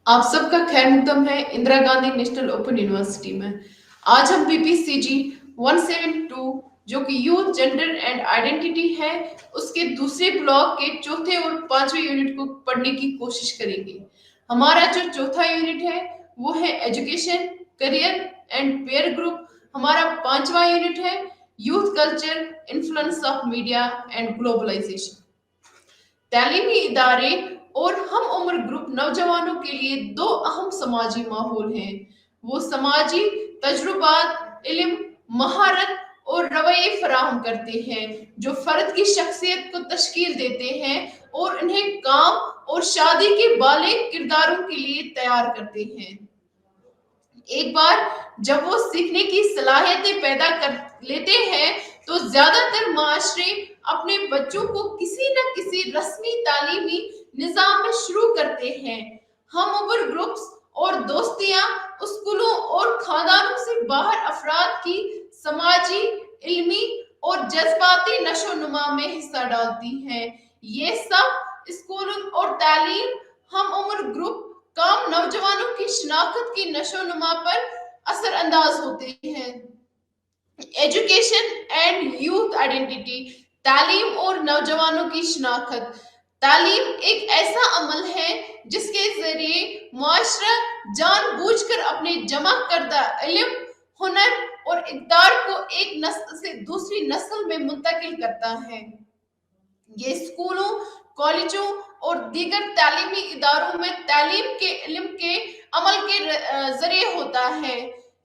आप सबका खैर मुकदम है Indira Gandhi national open university में। आज हम पीपीसीजी 172 जो कि यूथ जेंडर एंड आइडेंटिटी है उसके दूसरे ब्लॉक के चौथे और पांचवें यूनिट को पढ़ने की कोशिश करेंगे। हमारा जो चौथा यूनिट है वो है education, career and peer group. हमारा पांचवा यूनिट है youth culture, influence of media and globalisation. तालीमी इदारे और हम उम्र ग्रुप नौजवानों के लिए दो अहम समाजी माहौल हैं। वो समाजी तजुर्बात, इल्म, महारत और रवैये फराहम करते हैं जो फर्द की शख्सियत को तश्कील देते हैं और उन्हें काम और शादी के बालिग किरदारों के लिए तैयार करते हैं। एक बार जब वो सीखने की सलाहियतें पैदा कर लेते हैं तो ज्यादातर माशरे अपने बच्चों को किसी न किसी रस्मी तालीमी निजाम में शुरू करते हैं। हम उम्र ग्रुप्स और दोस्तियां स्कूलों और खानदानों से बाहर अफराद की समाजी, इल्मी और जज्बाती नशोनुमा में हिस्सा डालती हैं। ये सब स्कूल और तालीम हम उम्र ग्रुप काम नौजवानों की शिनाख्त की नशोनुमा पर असरअंदाज होते हैं। एजुकेशन एंड यूथ आइडेंटिटी, तालीम और नौजवानों की शिनाख्त। तालीम एक ऐसा अमल है जिसके जरिए मुआशरा जानबूझकर अपने जमा करदा इल्म, हुनर और इक़्तिदार को एक नस्ल से दूसरी नस्ल में मुंतकिल करता है। ये स्कूलों, कॉलेजों और दीगर तालीमी इदारों में तालीम के इल्म के अमल के जरिए होता है।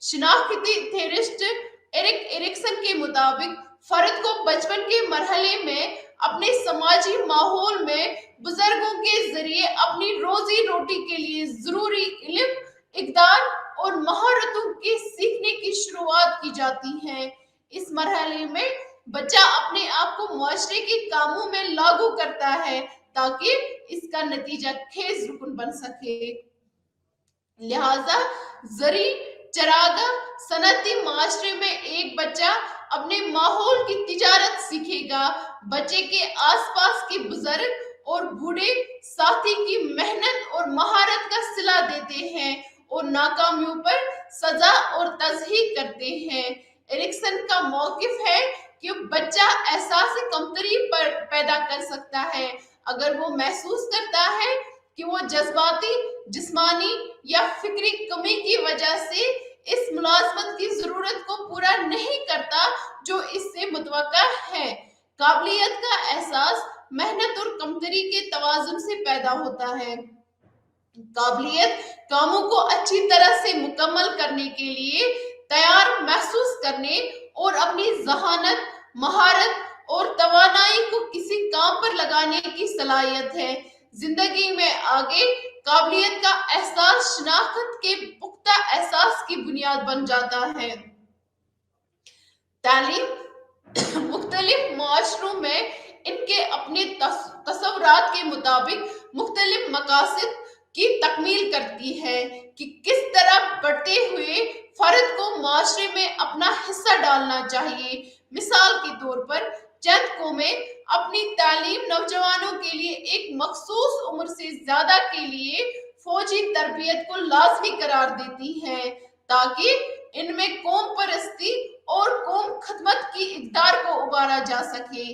शिनाख्ती थेरिस्ट एरिक एरिक्सन के मुताबिक फर्द को बचपन के मरहले में अपने समाजी माहौल में बुजुर्गों के जरिए अपनी रोजी रोटी के लिए जरूरी इल्म, इक़्तिदार और महारतों के सीखने की शुरुआत की जाती है। इस मरहले में बच्चा अपने आप को मुआशरे के कामों में लागू करता है ताकि इसका नतीजा खेज रुकन बन सके। लिहाजा जरी चरागा सनती माशरे में एक बच्चा अपने माहौल की तिजारत सीखेगा। बच्चे के आसपास के बुजुर्ग और बूढ़े साथी की मेहनत और महारत का सिला देते हैं और नाकामियों पर सजा और तज़हीक करते हैं। एरिक्सन का मौकिफ है कि बच्चा एहसास कमतरी पर पैदा कर सकता है अगर वो महसूस करता है कि वो जज्बाती, जिस्मानी या फिक्री कमी की वजह से इस मुलाजमत की जरूरत को पूरा नहीं करता जो इससे मुतवक्का है। काबिलियत का एहसास मेहनत और कमतरी के तवाजुन से पैदा होता है। काबिलियत कामों को अच्छी तरह से मुकम्मल करने के लिए तैयार महसूस करने और अपनी जहानत, महारत और तवानाई को किसी काम पर लगाने की सलाहियत है। जिंदगी में आगे काबिलियत का एहसास शिनाख्त के पुख्ता एहसास की बुनियाद बन जाता है। तालीम मुख्तलिफ माशरों में इनके अपने तसव्वुरात के मुताबिक मुख्तलिफ मकासद की तकमील करती है कि किस तरह बढ़ते हुए फर्द को माशरे में अपना हिस्सा डालना चाहिए। मिसाल के तौर पर चंद कौमें अपनी तालीम नौजवानों के लिए एक मखसूस उम्र से ज्यादा के लिए फौजी तरबियत को लाजमी करार देती हैं ताकि इनमें कौम परस्ती और कौम खदमत की इक़्तिदार को उबारा जा सके।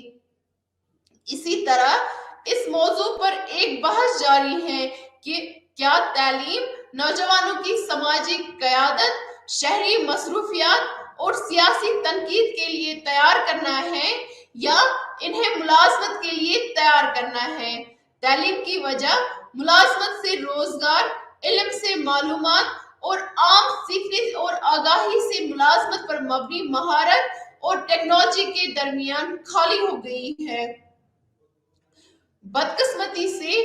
इसी तरह इस मौजू पर एक बहस जारी है कि क्या तालीम नौजवानों की समाजी क़यादत, शहरी मसरूफियात और सियासी तनकीद के लिए तैयार करना है या इन्हें मुलाजमत के लिए तैयार करना है। तालीम की वजह मुलाजमत से रोजगार, इल्म से मालूमात और आम सीखने और आगाही से मुलाजमत पर मबनी महारत और टेक्नोलॉजी के दरमियान खाली हो गई है। बदकिस्मती से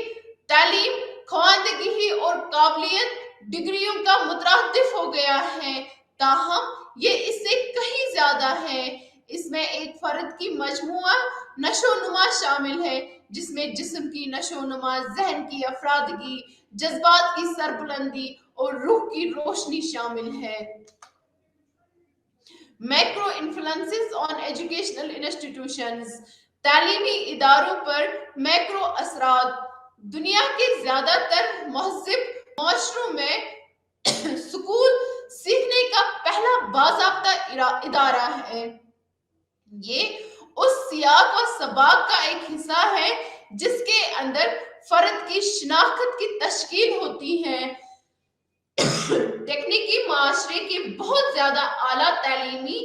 तालीम, ख्वानदगी और काबिलियत डिग्रियों का मुतरादिफ हो गया है, ताहम ये इससे कहीं ज्यादा है। इसमें एक फर्द की मजमुआ नशोनुमा शामिल है जिसमें जिस्म की नशोनुमा, जहन की अफरादगी, जज्बात की सरबुलंदी और रूह की रोशनी शामिल है। Macro influences on educational institutions, तालीमी इदारों पर मैक्रो असरात। दुनिया के ज्यादातर महज़िब معاشروں میں स्कूल सीखने का पहला बाज़ाब्ता इदारा है। ये उस सियाक और सबाक का एक हिस्सा है जिसके अंदर फर्द की शिनाख्त की तश्कील होती है। टेक्निकी माशरे के बहुत ज्यादा आला तालीमी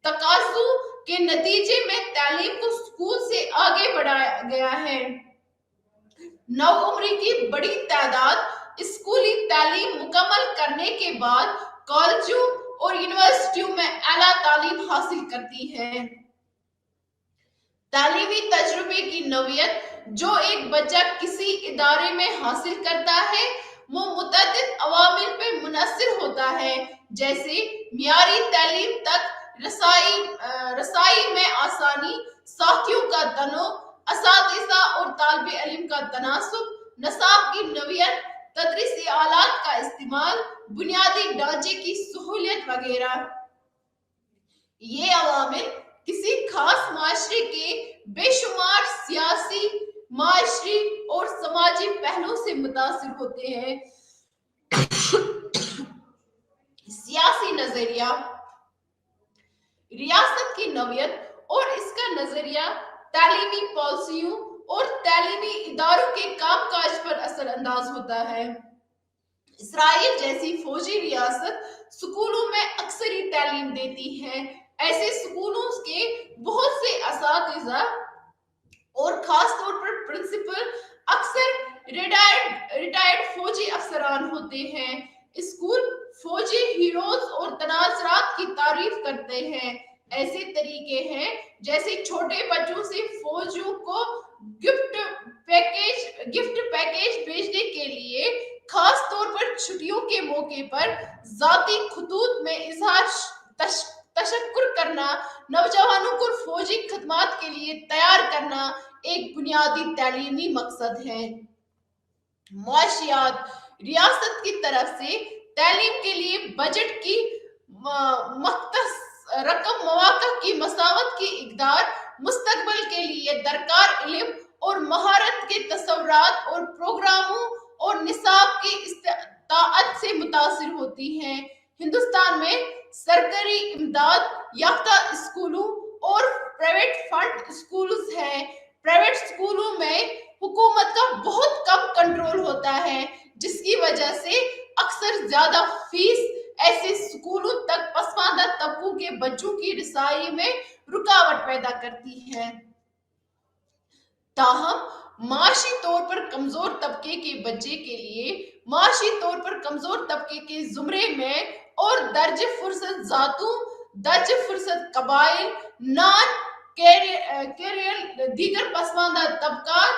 तकाज़ु के नतीजे में तालीम को स्कूल से आगे बढ़ाया गया है। नौ उम्री की बड़ी तादाद स्कूली तालीम मुकम्मल करने के बाद कॉलेजों और यूनिवर्सिटियों में आला तालीम हासिल करती है। तालीमी तजुर्बे की नौयत जो एक बच्चा किसी इदारे में हासिल करता है वो मुतअद्दिद अवामिल पे मुनहसर होता है, जैसे मियारी तालीम तक रसाई में आसानी, साथियों का तनो, असातिज़ा और तालिब इल्म का तनासुब, नसाब की नौयत, तदरीसी आलात का इस्तेमाल, बुनियादी ढांचे की सहूलियत वगैरह। ये अवामिल किसी खास माशरे के बेशुमार सियासी, माशरी और समाजी पहलुओं से मुतासिर होते हैं। सियासी नजरिया, रियासत की नौयत और इसका नजरिया तालीमी पॉलिसियों और तालीमी इदारों के कामकाज पर असर अंदाज होता है। इसराइल जैसी फौजी रियासत स्कूलों में अक्सर ही तालीम देती है। ऐसे स्कूलों के बहुत से असातिज़ा और खास तौर पर प्रिंसिपल अक्सर रिटायर्ड फौजी अफसरान होते हैं। स्कूल फौजी हीरोज और तनाजरात की तारीफ करते हैं। ऐसे तरीके हैं जैसे छोटे बच्चों से फौजियों को गिफ्ट पैकेज भेजने के लिए, खास तौर पर छुट्टियों के मौके पर जाती खुतूत में इजहार तशक्कुर करना, नौजवानों को फौजी खदमात के लिए तैयार करना एक बुनियादी तालीमी मकसद है। मुआशियात, रियासत की तरफ से तालीम के लिए बजट की मख्तस रकम, मौका की मसावत की इकदार, मुस्तकबिल के लिए दरकार इल्म और महारत के तसव्वुरात और प्रोग्रामों और निसाब की इस्ताअत से मुतासिर होती हैं। हिंदुस्तान में सरकारी इमदाद याफ्ता स्कूलों और प्राइवेट फंड स्कूल्स हैं। प्राइवेट स्कूलों में हुकूमत का बहुत कम कंट्रोल होता है, जिसकी वजह से अक्सर ज्यादा फीस ऐसे स्कूलों तक पसमानदा तबकों के बच्चों की रसाई में रुकावट पैदा करती है। ताहम माशी तौर पर कमजोर तबके के बच्चे के लिए माशी तौर पर कमजोर तबके के जुमरे में और दर्ज फुर्सत जातों, दर्ज फुर्सत कबाइल, नॉन कैरियर दीगर पसमानदा तबकात,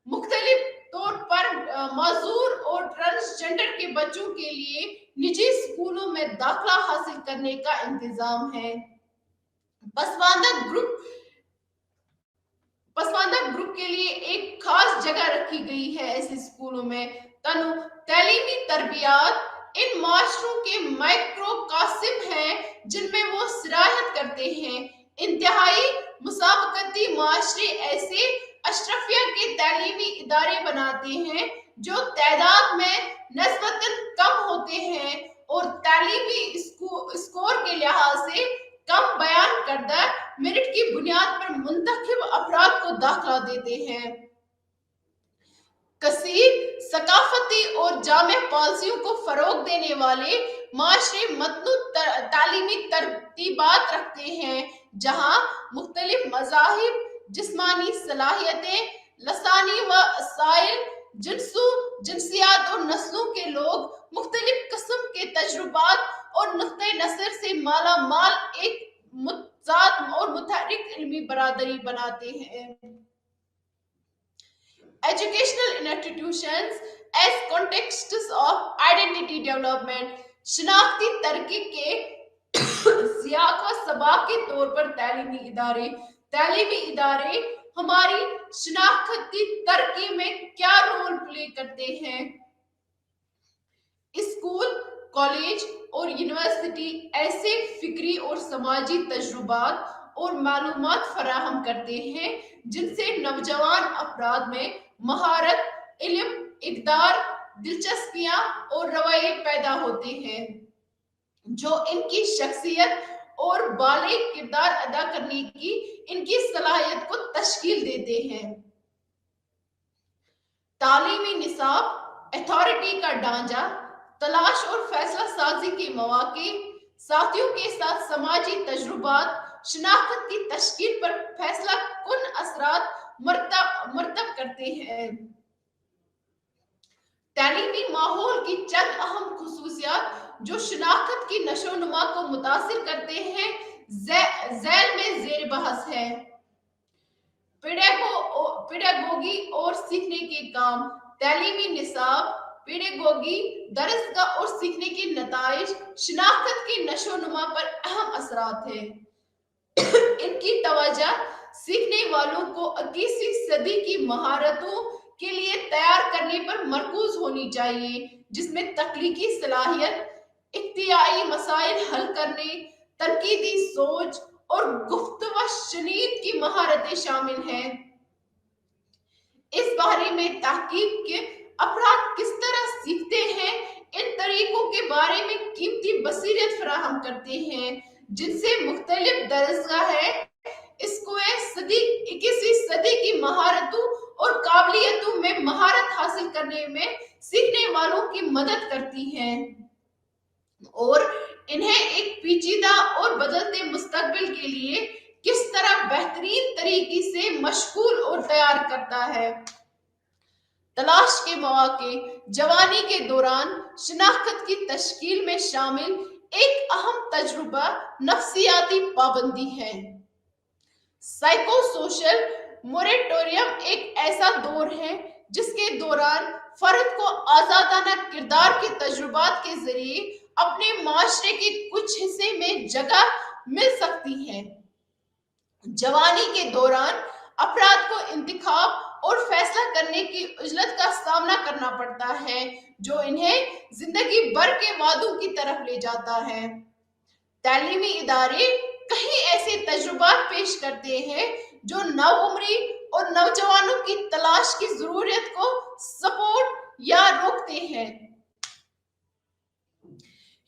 मुख्तलिफ तौर पर माजूर और ट्रांसजेंडर के बच्चों के लिए निजी स्कूलों में दाखिला हासिल करने का इंतजाम है। पसमानदा ग्रुप के लिए एक खास जगह रखी गई है ऐसे स्कूलों में। तालीमी तरबियात इन माशरों के माइक्रोकासिम हैं जिनमें वो सिराहत करते हैं। इंतहाई मुसाबकती माशरे ऐसे अशरफिया के तालीमी इदारे बनाते हैं जो तादाद में नस्बतन कम होते हैं और तालीमी स्कोर के लिहाज से कम बयान करदा मेरिट की बुनियाद पर मुंतखब अफराद को दाखिला देते हैं। कसीर सकाफती और जामे पॉलिसियों को फरोग देने वाले माशरे मतनू तालीमी तरतीबात रखते हैं, जहां मुख्तलिफ मज़ाहिब, जिस्मानी सलाहियतें, लसानी व असाइल, जिनसियात और नस्लों के लोग मुख्तलिफ किस्म के तजुर्बात और नुक्ते नज़र से माला माल एक मुतज़ाद और मुतहर्रिक इल्मी बरादरी बनाते हैं। Educational institutions as contexts of identity development, शनाख्ती तरक्की के सियाक व सबाक के तौर पर तालीमी इदारे हमारी शनाख्ती तरक्की में क्या रोल प्ले करते हैं। स्कूल, कॉलेज और यूनिवर्सिटी ऐसे फिक्री और समाजी तजुर्बात और मालूमात फराहम करते हैं जिनसे नौजवान अफराद में महारत, इल्म, इक़दार, दिलचस्पियां और रवैये पैदा होते हैं जो इनकी शख्सियत और बालिग किरदार अदा करने की इनकी सलाहियत को तश्कील देते हैं। तालीमी निसाब, अथॉरिटी का ढांचा, तलाश और फैसला साजी के मौके, साथियों के साथ समाजी तजुर्बात, शनाख्त की तश्कील पर फैसला कुन असरात मरतब करते हैं। तालीमी माहौल की चंद अहम खुसूसियात जो शनाख्त की नशोनुमा को मुतासिर करते हैं झैल में जेर बहस है। पेडागोगी और सीखने के काम, तालीमी निसाब, पेडागोगी, दरसगाह और सीखने के नताइज शनाख्त की नशोनुमा पर अहम असरात है। इनकी तवज्जो सीखने वालों को 21वीं सदी की महारतों के लिए तैयार करने पर मरकूज होनी चाहिए, जिसमें तख्लीकी सलाहियत, इख्तियारी मसाइल हल करने, तनकीदी सोच और गुफ्तगू शनीद की महारतें शामिल हैं। इस बारे में तहकीक के अफराद किस तरह सीखते हैं, इन तरीकों के बारे में कीमती बसीरत फराहम करते हैं, जिनसे मुख्तलिफ दरजगा है इसको 21वीं सदी की महारतों और काबिलियतों में महारत हासिल करने में सीखने वालों की मदद करती हैं और इन्हें एक पेचीदा और बदलते मुस्तकबिल के लिए किस तरह बेहतरीन तरीके से मशगूल और तैयार करता है। तलाश के मौके, जवानी के दौरान शनाख्त की तश्कील में शामिल एक अहम तजुर्बा नफ्सियाती पाबंदी है। साइकोसोशल मोरेटोरियम एक ऐसा दौर है जिसके दौरान फर्द को आजादाना किरदार के तजुर्बात के जरिए अपने माशरे के कुछ हिस्से में जगह मिल सकती है। जवानी के दौरान अफराद को इंतखाब और फैसला करने की उजलत का सामना करना पड़ता है, जो इन्हें जिंदगी भर के वादों की तरफ ले जाता है। तालीमी इदारे कहीं ऐसे तजुर्बात पेश करते हैं जो नौउम्री और नौजवानों की तलाश की जरूरत को सपोर्ट या रोकते हैं।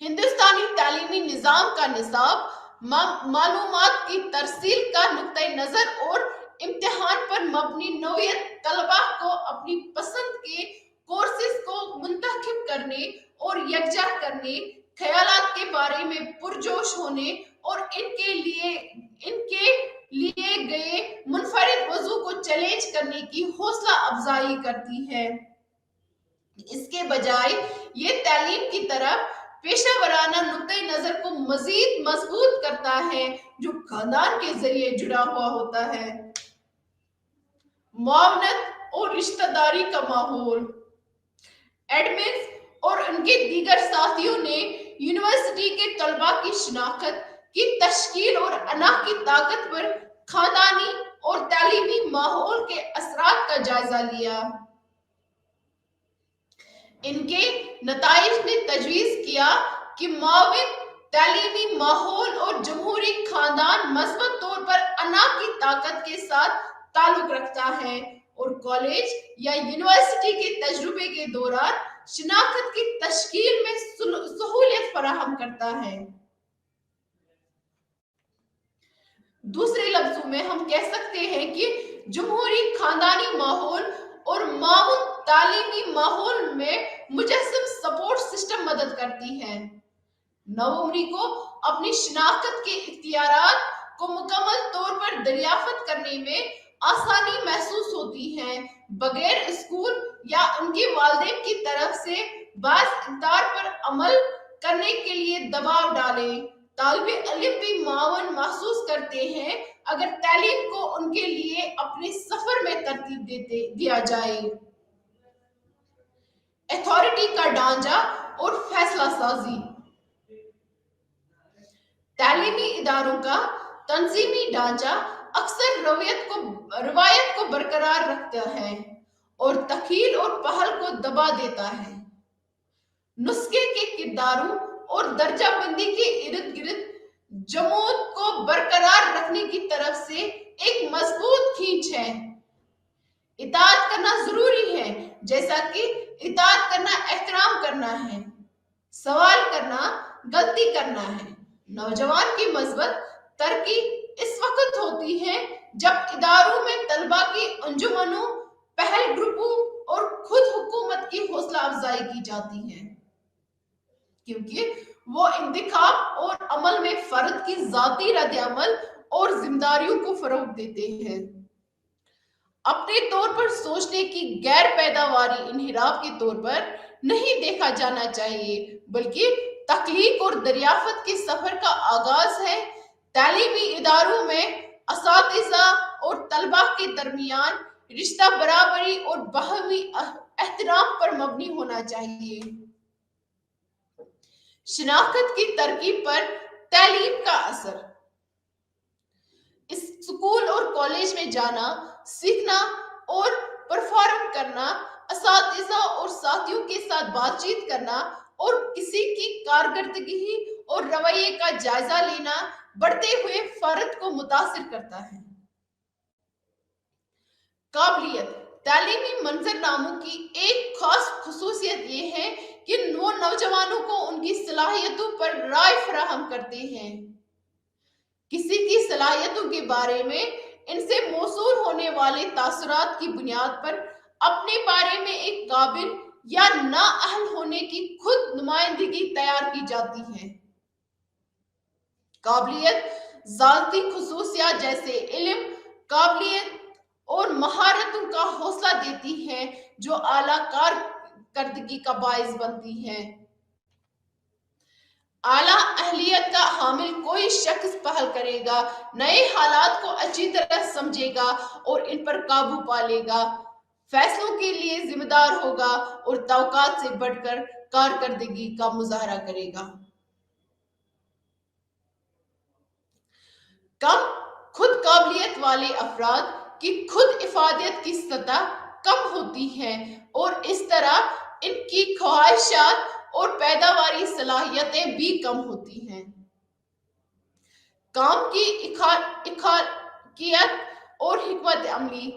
हिंदुस्तानी तालीमी निजाम का निसाब मालूमात की तरसील का नुक्ता नजर और इम्तिहान पर मबनी नौयत तलबा को अपनी पसंद के कोर्सेज को मुंतखब करने और यकजा करने, ख्यालात के बारे में पुरजोश होने और इनके लिए गए मुनफरिद मौजू को चैलेंज करने की हौसला अफजाई करती है। इसके बजाय ये तालीम की तरफ पेशा वराना नुक्ता नजर को मजीद मजबूत करता है, जो खानदान के जरिए जुड़ा हुआ होता है। मुआवनत और रिश्तेदारी का माहौल, एडमिन्स और उनके दीगर साथियों ने यूनिवर्सिटी के तलबा की शनाख्त की तश्कील और अना की ताकत पर खानदानी और तालीमी माहौल के असरात का जायजा लिया। इनके नताइज ने तजवीज किया कि माविन तालीमी माहौल और जमहूरी खानदान मस्बत तौर पर अना की ताकत के साथ ताल्लुक रखता है और कॉलेज या यूनिवर्सिटी के तजुर्बे के दौरान शनाख्त की तश्कील में सहूलियत फराहम करता है। दूसरे लफ्जों में हम कह सकते हैं कि जमहूरी खानदानी माहौल और मामून तालीमी माहौल में मुजस्सम सपोर्ट सिस्टम मदद करती है। नवउम्री को अपनी शनाख्त के इख्तियारात को मुकम्मल तौर पर दरियाफ्त करने में आसानी महसूस होती है, बगैर स्कूल या उनके वालिदैन की तरफ से बाज़ इक़दार पर अमल करने के लिए दबाव डाले। तालिबे इल्म भी मावन महसूस करते हैं अगर तालीम को उनके लिए अपने सफर में तरतीब दिया जाए। अथॉरिटी का ढांचा और फैसला साजी, तालीमी इदारों का तंजीमी ढांचा अक्सर रवायत को बरकरार रखता है और तखील और पहल को दबा देता है। नुस्खे के किरदारों और दर्जा बंदी के इर्द गिर्द जमूत को बरकरार रखने की तरफ से एक मजबूत खींच है। इताअत करना जरूरी है, जैसा कि इताअत करना एहतराम करना है, सवाल करना गलती करना है। नौजवान की मस्बत तरक्की इस वक्त होती है जब इदारों में तलबा की अंजुमनों, पहल ग्रुपों और खुद हुकूमत की हौसला अफजाई की जाती है, क्योंकि वो इंतखाब और अमल में फर्द की जाती रद्द अमल और जिम्मेदारियों को फरोग देते हैं। अपने तौर पर सोचने की गैर पैदावारी इनहिराफ के तौर पर नहीं देखा जाना चाहिए, बल्कि तख्लीक और दरियाफत के सफर का आगाज है। तालीमी इदारों में असातिज़ा और तलबा के दरमियान रिश्ता बराबरी और बाहमी एहतराम पर मबनी होना चाहिए। शनाख्त की तरकीब पर तालीम का असर। इस स्कूल और कॉलेज में जाना, सीखना और परफॉर्म करना, असातिज़ा और साथियों के साथ बातचीत करना और किसी की कारकर्दगी और रवैये का जायजा लेना बढ़ते हुए फर्द को मुतासिर करता है। काबिलियत। तालीमी मंजरनामों की एक खास खुसूसियत ये है कि वो नौजवानों को उनकी सलाहियतों पर राय फराहम करते हैं। किसी की सलाहियतों के बारे में इनसे मौसूल होने वाले तासुरात की बुनियाद पर अपने बारे में एक काबिल या नाअहल होने की खुद नुमाइंदगी तैयार की जाती है। काबिलियत ज़ाती खुसूसियात जैसे इल्म, काबिलियत और महारतों का हौसला देती है जो आला कारकर्दगी का बाइस बनती है। आला अहलियत का हामिल कोई शख्स पहल करेगा, नए हालात को अच्छी तरह समझेगा और इन पर काबू पा लेगा, फैसलों के लिए जिम्मेदार होगा और तवक्कात से बढ़कर कारकर्दगी का मुजाहरा करेगा। कम खुद काबिलियत वाले अफराद की खुद इफादत की सतह कम होती है और इस तरह इनकी ख्वाहिशात और पैदावारी सलाहियतें भी कम होती हैं। काम की इखलाकियत और हिकमत अमली।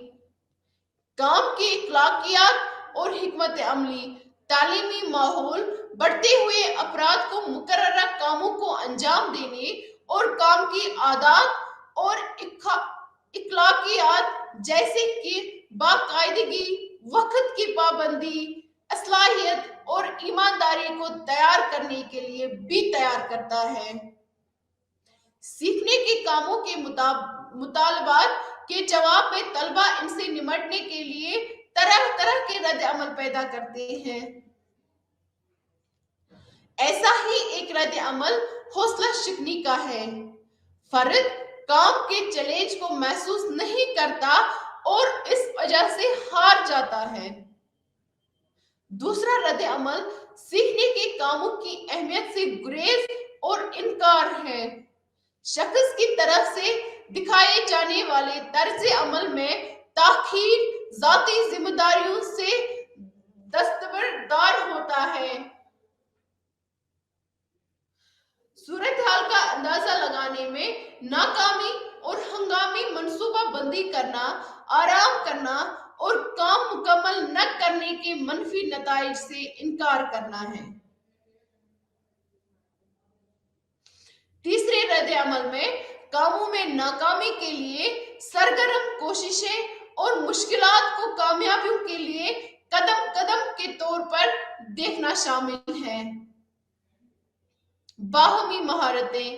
काम की इखलाकियत और हिकमत अमली तालीमी माहौल बढ़ते हुए अफराद को मुकर्ररा कामों को अंजाम देने और काम की आदत और इखलाकियत जैसे कि बाकायदगी, वक्त की पाबंदी, असलाहियत और ईमानदारी को तैयार करने के लिए भी तैयार करता है। सीखने के कामों के मुतालबात के जवाब में तलबा इनसे निमटने के लिए तरह तरह के रद्द अमल पैदा करते हैं। ऐसा ही एक रद्द अमल हौसला शिकनी का है। फर्द काम के चैलेंज को महसूस नहीं करता और इस वजह से हार जाता है। दूसरा रद्द अमल सीखने के कामों की अहमियत से गुरेज और इनकार है। शख्स की तरफ से दिखाए जाने वाले तर्ज अमल में ताखीर जाती जिम्मेदारियों से दस्तबरदार होता है। सूरत हाल का अंदाजा लगाने में नाकामी और हंगामी मंसूबा बंदी करना, आराम करना और काम मुकम्मल न करने के मनफी नताइज से इनकार करना है। तीसरे रद्द अमल में कामों में नाकामी के लिए सरगर्म कोशिशें और मुश्किलात को कामयाबियों के लिए कदम कदम के तौर पर देखना शामिल है। बाहमी महारतें।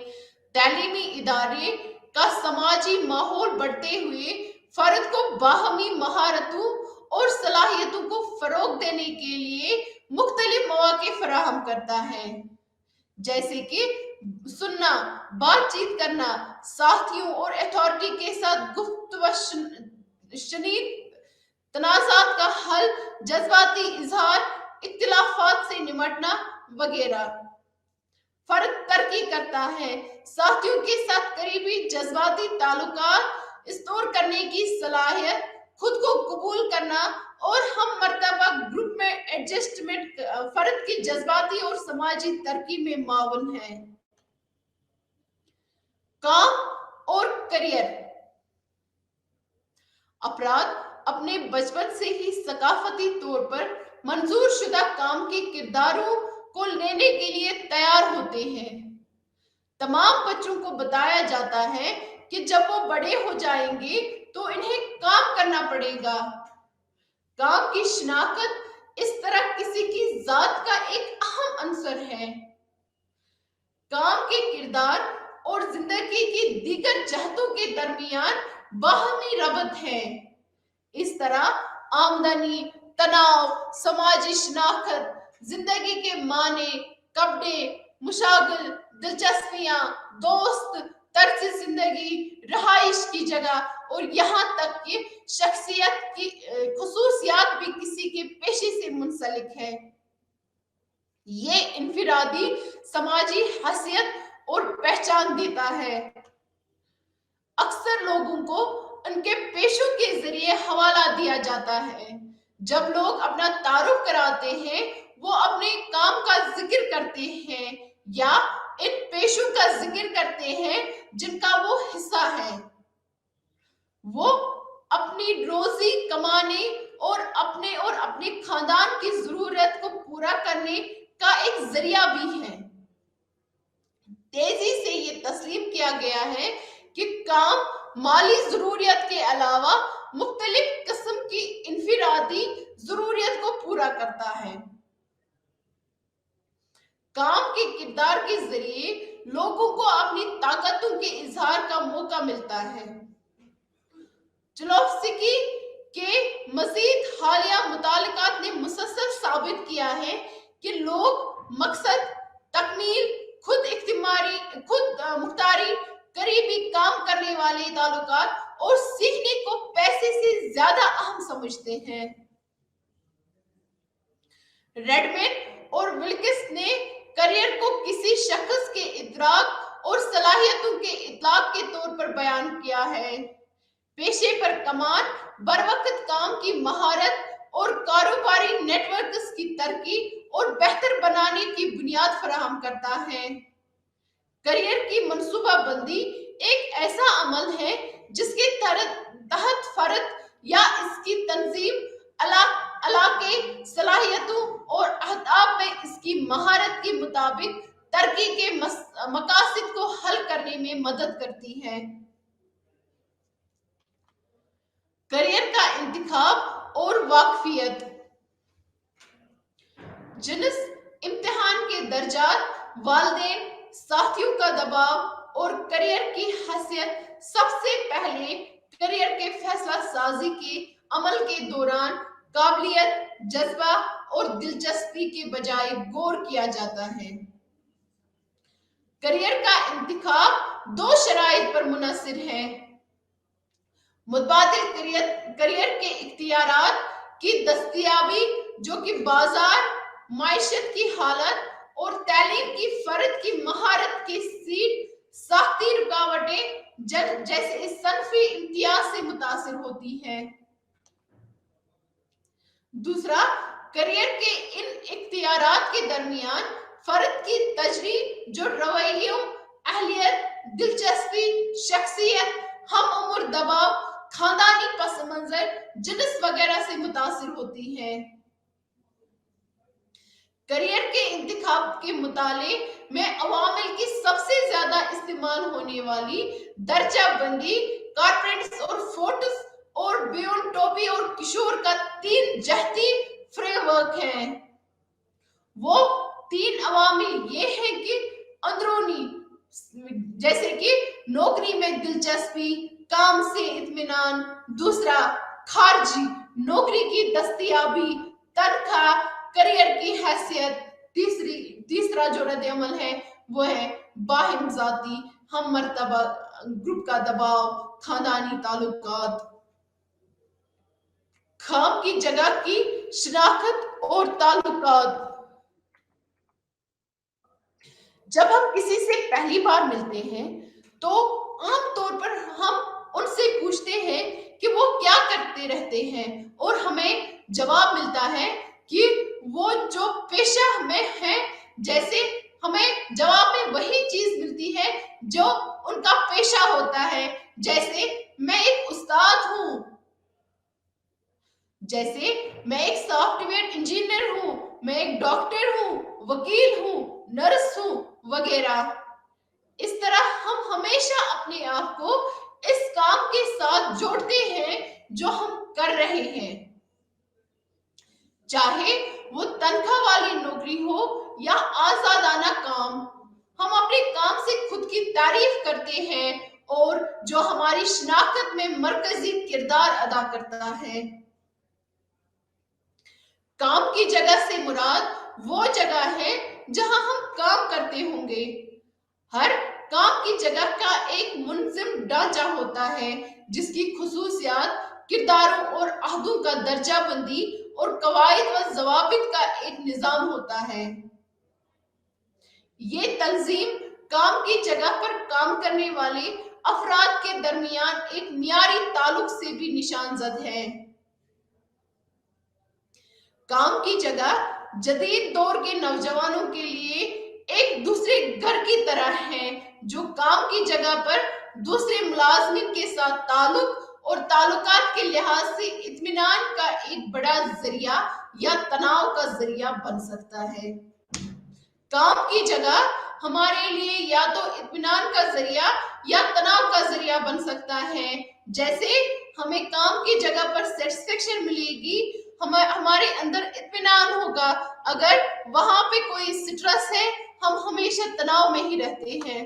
तालीमी इदारे का समाजी माहौल बढ़ते हुए फर्द को बाहमी महारतों और सलाहियतों को फरोग देने के लिए मुख्तलिफ मौके फराहम करता है, जैसे कि सुनना, बातचीत करना, साथियों और अथॉरिटी के साथ गुफ्तगू, शनीद तनाज़ात का हल, जज्बाती इजहार, इख्तिलाफात से निमटना वगैरह। फर्द तरक्की करता है, साथियों के साथ करीबी जज्बाती ताल्लुकात स्टोर करने की सलाहियत, खुद को कबूल करना और हम मर्तबा ग्रुप में एडजस्टमेंट फर्द की जज्बाती और समाजी तरक्की में मावन है। काम और करियर। अफराद अपने बचपन से ही सकाफती तौर पर मंजूर शुदा काम के किरदारों को लेने के लिए तैयार होते हैं। तमाम बच्चों को बताया जाता है कि जब वो बड़े हो जाएंगे तो इन्हें काम करना पड़ेगा। काम की शिनाख्त इस तरह किसी की जात का एक अहम अंसर है। काम के किरदार और जिंदगी की दीगर जहतों के दरमियान बाहमी रबत है। इस तरह आमदनी, तनाव, समाजी शिनाख्त, जिंदगी के माने, कपड़े, मुशागिल, दिलचस्पियां, दोस्त, तर्ज जिंदगी, रहाइश की जगह और यहाँ तक कि शख्सियत की खुसूसियात भी किसी के पेशे से मुंसलिक है। ये इनफिरादी समाजी हैसियत और पहचान देता है। अक्सर लोगों को उनके पेशों के जरिए हवाला दिया जाता है। जब लोग अपना तारुफ कराते हैं, वो अपने काम का जिक्र करते हैं या इन पेशों का जिक्र करते हैं जिनका वो हिस्सा है। वो अपनी रोजी कमाने और अपने खानदान की जरूरत को पूरा करने का एक जरिया भी है। तेजी से ये तस्लीम किया गया है कि काम माली जरूरियत के अलावा मुख्तलिफ किस्म की इनफिरादी जरूरियत को पूरा करता है। काम के किरदार के जरिए लोगों को अपनी ताकतों के इजहार का मौका मिलता है। चलोफ्स्की के मजीद हालिया मुतालिकात ने मुसलसल साबित किया है कि लोग मकसद, तकमील, खुद मुख्तारी, करीबी काम करने वाले ताल्लुकात और सीखने को पैसे से ज्यादा अहम समझते हैं। रेडमैन और विल्किस ने करियर को किसी शख्स के इदराक और सलाहियतों के इतलाक के तौर पर बयान किया है। पेशे पर कमान बरवक्त काम की महारत और कारोबारी नेटवर्क्स की तरक्की और बेहतर बनाने की बुनियाद फराहम करता है। करियर की मंसूबाबंदी एक ऐसा अमल है जिसके तहत फर्द या इसकी तंजीम अलाके सलाहियतों और अहदाफ में इसकी महारत के मुताबिक तरक्की के मकासद को हल करने में मदद करती है। करियर का इंतखाब और वाकफियत। जिन्स, इम्तिहान के दर्जात, वालिदैन, साथियों का दबाव और करियर की हैसियत सबसे पहले करियर के फैसला साजी के अमल के दौरान काबिलियत, जज्बा और दिलचस्पी के बजाय गौर किया जाता है। करियर का इंतखाब दो शराइत पर मुनहसर है। मुतबादिल करियर के इख्तियारात की दस्तयाबी, जो कि बाजार, माइशत की हालत और तालीम की फर्द की महारत के सीट साख्ती रुकावटें जैसे सनफी इम्तियाज से मुतासिर होती हैं। दूसरा, करियर के इन इख्तियारात के दरमियान फर्द की तजरीब, जो रवैयों, अहलियत, दिलचस्पी, शख्सियत, हम उम्र दबाव, खानदानी पस मंजर, जिन्स वगैरह से मुतासिर होती है। करियर के इंतखाब के मुताले में अवामिल की सबसे ज्यादा इस्तेमाल होने वाली दर्जा बंदी, कार्पेंट्स और फोर्ट्स और बियॉन्ड टोबी और किशोर का 3 जहती फ्रेमवर्क है। वो 3 अवामिल ये हैं कि अंदरूनी, जैसे कि नौकरी में दिलचस्पी, काम से इत्मीनान। दूसरा, खारजी, नौकरी की दस्तयाबी, तनख्वाह, करियर की हैसियत। तीसरा जो रद्द अमल है वो है बाहिम जाती, हम मर्तबा ग्रुप का दबाव, खानदानी ताल्लुकात। काम की जगह की शिनाख्त और ताल्लुकात। जब हम किसी से पहली बार मिलते हैं तो आमतौर पर हम उनसे पूछते हैं कि वो क्या करते रहते हैं और हमें जवाब मिलता है कि वो जो पेशा में है, जैसे हमें जवाब में वही चीज मिलती है जो उनका पेशा होता है। जैसे मैं एक उस्ताद हूं। जैसे मैं एक सॉफ्टवेयर इंजीनियर हूं, मैं एक डॉक्टर हूं, वकील हूं, नर्स हूं, वगैरह। इस तरह हम हमेशा अपने आप को इस काम के साथ जोड़ते हैं जो हम कर रहे हैं, चाहे वो तनख्वाह वाली नौकरी हो या आजादाना काम। हम अपने काम से खुद की तारीफ करते हैं और जो हमारी शनाख्त में मरकजी किरदार अदा करता है। काम की जगह से मुराद वो जगह है जहां हम काम करते होंगे। हर काम की जगह का एक मुनज़िम ढांचा होता है जिसकी खुसूसियात किरदारों और अहदों का दर्जा बंदी और कवायद व जवाबित का एक निजाम होता है। ये तंजीम काम की जगह पर काम करने वाले अफराद के दरमियान एक मियारी ताल्लुक से भी निशानजद है। काम की जगह जदीद दौर के नौजवानों के लिए एक दूसरे घर की तरह है जो काम की जगह पर दूसरे मुलाजमिन के साथ ताल्लुक और ताल्लुकात के लिहाज से इत्मीनान का एक बड़ा जरिया या तनाव का जरिया बन सकता है। काम की जगह हमारे लिए या तो इत्मीनान का जरिया या तनाव का जरिया बन सकता है। जैसे हमें काम की जगह पर सेटिस्फेक्शन मिलेगी, हमारे अंदर इत्मीनान होगा। अगर वहां पे कोई स्ट्रेस है, हम हमेशा तनाव में ही रहते हैं।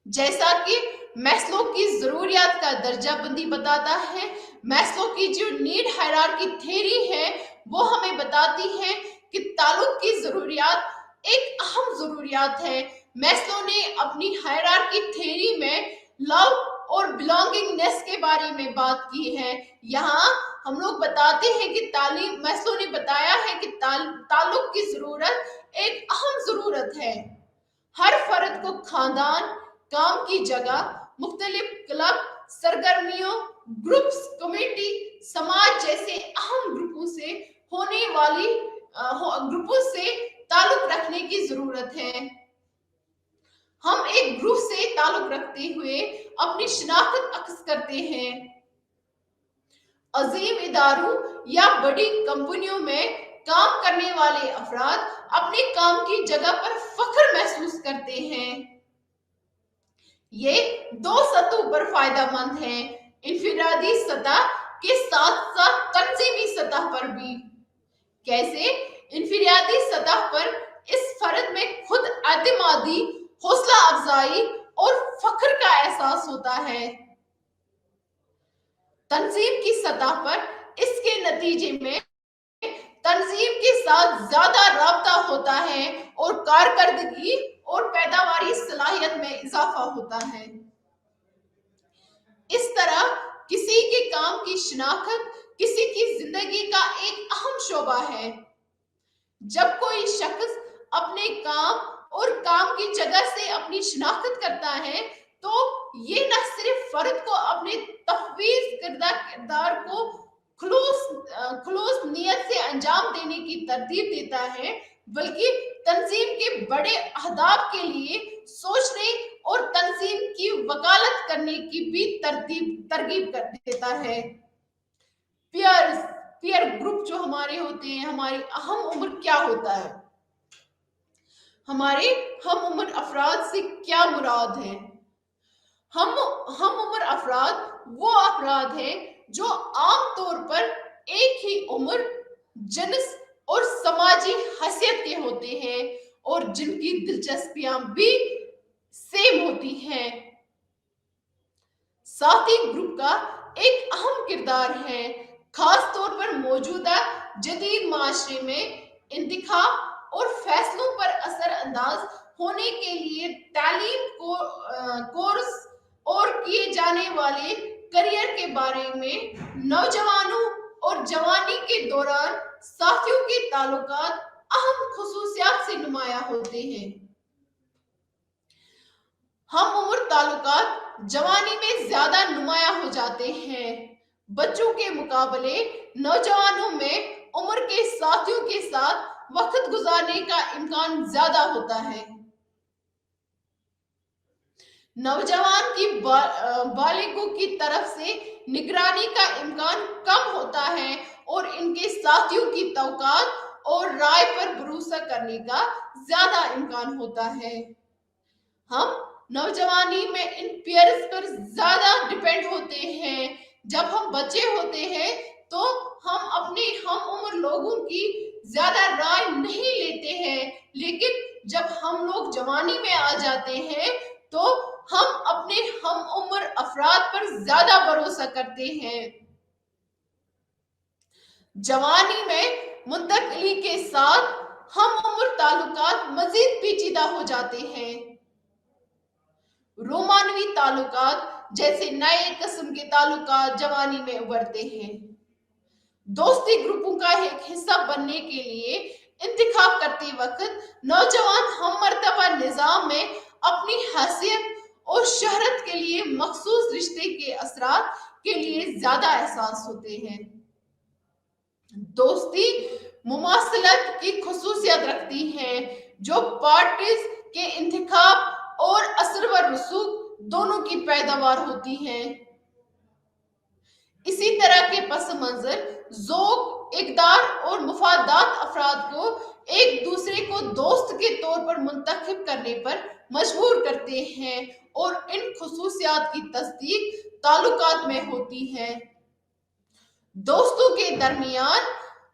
जैसा कि मैस्लो की जरूरियात का दर्जा बंदी बताता है, मैस्लो की जो नीड हायरार्की थ्योरी है वो हमें बताती है कि ताल्लुक की जरूरियात एक अहम जरूरियात है। मैस्लो ने अपनी हायरार्की थ्योरी में लव और बिलोंगिंगनेस के बारे में बात की है। यहाँ हम लोग बताते हैं कि मैस्लो ने बताया है कि ताल्लुक की जरूरत एक अहम जरूरत है। हर फर्द को खानदान, काम की जगह, मुख्तलिफ क्लब, सरगर्मियों, ग्रुप्स, कमेटी, समाज जैसे अहम ग्रुपों से ताल्लुक रखने की जरूरत है। हम एक ग्रुप से ताल्लुक रखते हुए अपनी शनाख्त अक्स करते हैं। अजीम इदारों या बड़ी कंपनियों में काम करने वाले अफराद अपने काम की जगह पर फख्र महसूस करते हैं। ये दो सतहों पर फायदेमंद है, इनफिरादी सतह के साथ साथ तंजीमी सतह पर भी। कैसे? इनफिरादी सतह पर इस फर्द में खुद एतमादी, हौसला अफजाई और फख्र का एहसास होता है। तंजीम की सतह पर इसके नतीजे में तंजीम के साथ ज्यादा राब्ता होता है और कारकर्दगी और पैदावारी सलाहियत में इजाफा होता है। इस तरह किसी के काम की शनाख्त किसी की जिंदगी का एक अहम शोबा है। जब कोई शख्स अपने काम और काम की जगह से अपनी शनाख्त करता है तो ये न सिर्फ फर्द को अपने तफवीज करदा किरदार को खुलूस नियत से अंजाम देने की तरतीब देता है, बल्कि तंजीम के बड़े अहदाफ के लिए सोचने और तंजीम की वकालत करने की भी तरगीब कर देता है। पीयर ग्रुप जो हमारे होते हैं, हमारी अहम उम्र क्या होता है? हमारे हम उम्र अफराद से क्या मुराद है? हम उम्र अफराद वो अफराद हैं जो आम तौर पर एक ही उम्र, जिन्स और समाजी हैसियत के होते हैं और जिनकी दिलचस्पियां भी सेम होती हैं। साथी ग्रुप का एक अहम किरदार है, खास तौर पर मौजूदा जदीद माशरे में इंतखाब और फैसलों पर असर अंदाज होने के लिए तालीम कोर्स और किए जाने वाले करियर के बारे में नौजवानों और जवानी के दौरान साथियों के ताल्लुकात अहम खुसूसियात से नुमाया होते हैं। हम उम्र ताल्लुकात जवानी में ज्यादा नुमाया हो जाते हैं। बच्चों के मुकाबले नौजवानों में उम्र के साथियों के साथ वक्त गुजारने का इम्कान ज्यादा होता है। नौजवान की बालिगों की तरफ से निगरानी का इम्कान कम होता है और इनके साथियों की तौकात और राय पर भरोसा करने का ज्यादा इम्कान होता है। हम नौजवानी में इन पेयर्स पर ज्यादा डिपेंड होते हैं। जब हम बच्चे होते हैं तो हम अपने हम उम्र लोगों की ज्यादा राय नहीं लेते हैं, लेकिन जब हम लोग जवानी में आ जाते हैं तो हम अपने हम उम्र अफराद पर ज्यादा भरोसा करते हैं। जवानी में मुंतकली के साथ हम उम्र ताल्लुकात मजीद पेचीदा हो जाते हैं। रोमानवी ताल्लुकात जैसे नए किस्म के ताल्लुकात जवानी में उभरते हैं। दोस्ती ग्रुपों का एक हिस्सा बनने के लिए इंतखाब करते वक्त नौजवान हम मर्तबा निजाम में अपनी हैसियत और शहरत के लिए मखसूस रिश्ते के असरात के लिए ज्यादा एहसास होते हैं। दोस्ती मुमासलत की खुसूसियत रखती है जो पार्टीज के इंतखाब और असर व रसूख दोनों की पैदावार होती है। इसी तरह के पस मंजर ज़ौक़, इक़दार और मुफादात अफराद को एक दूसरे को दोस्त के तौर पर मुंतखब करने पर मजबूर करते हैं और इन खुसूसियात की तस्दीक ताल्लुकात में होती है। दोस्तों के दरमियान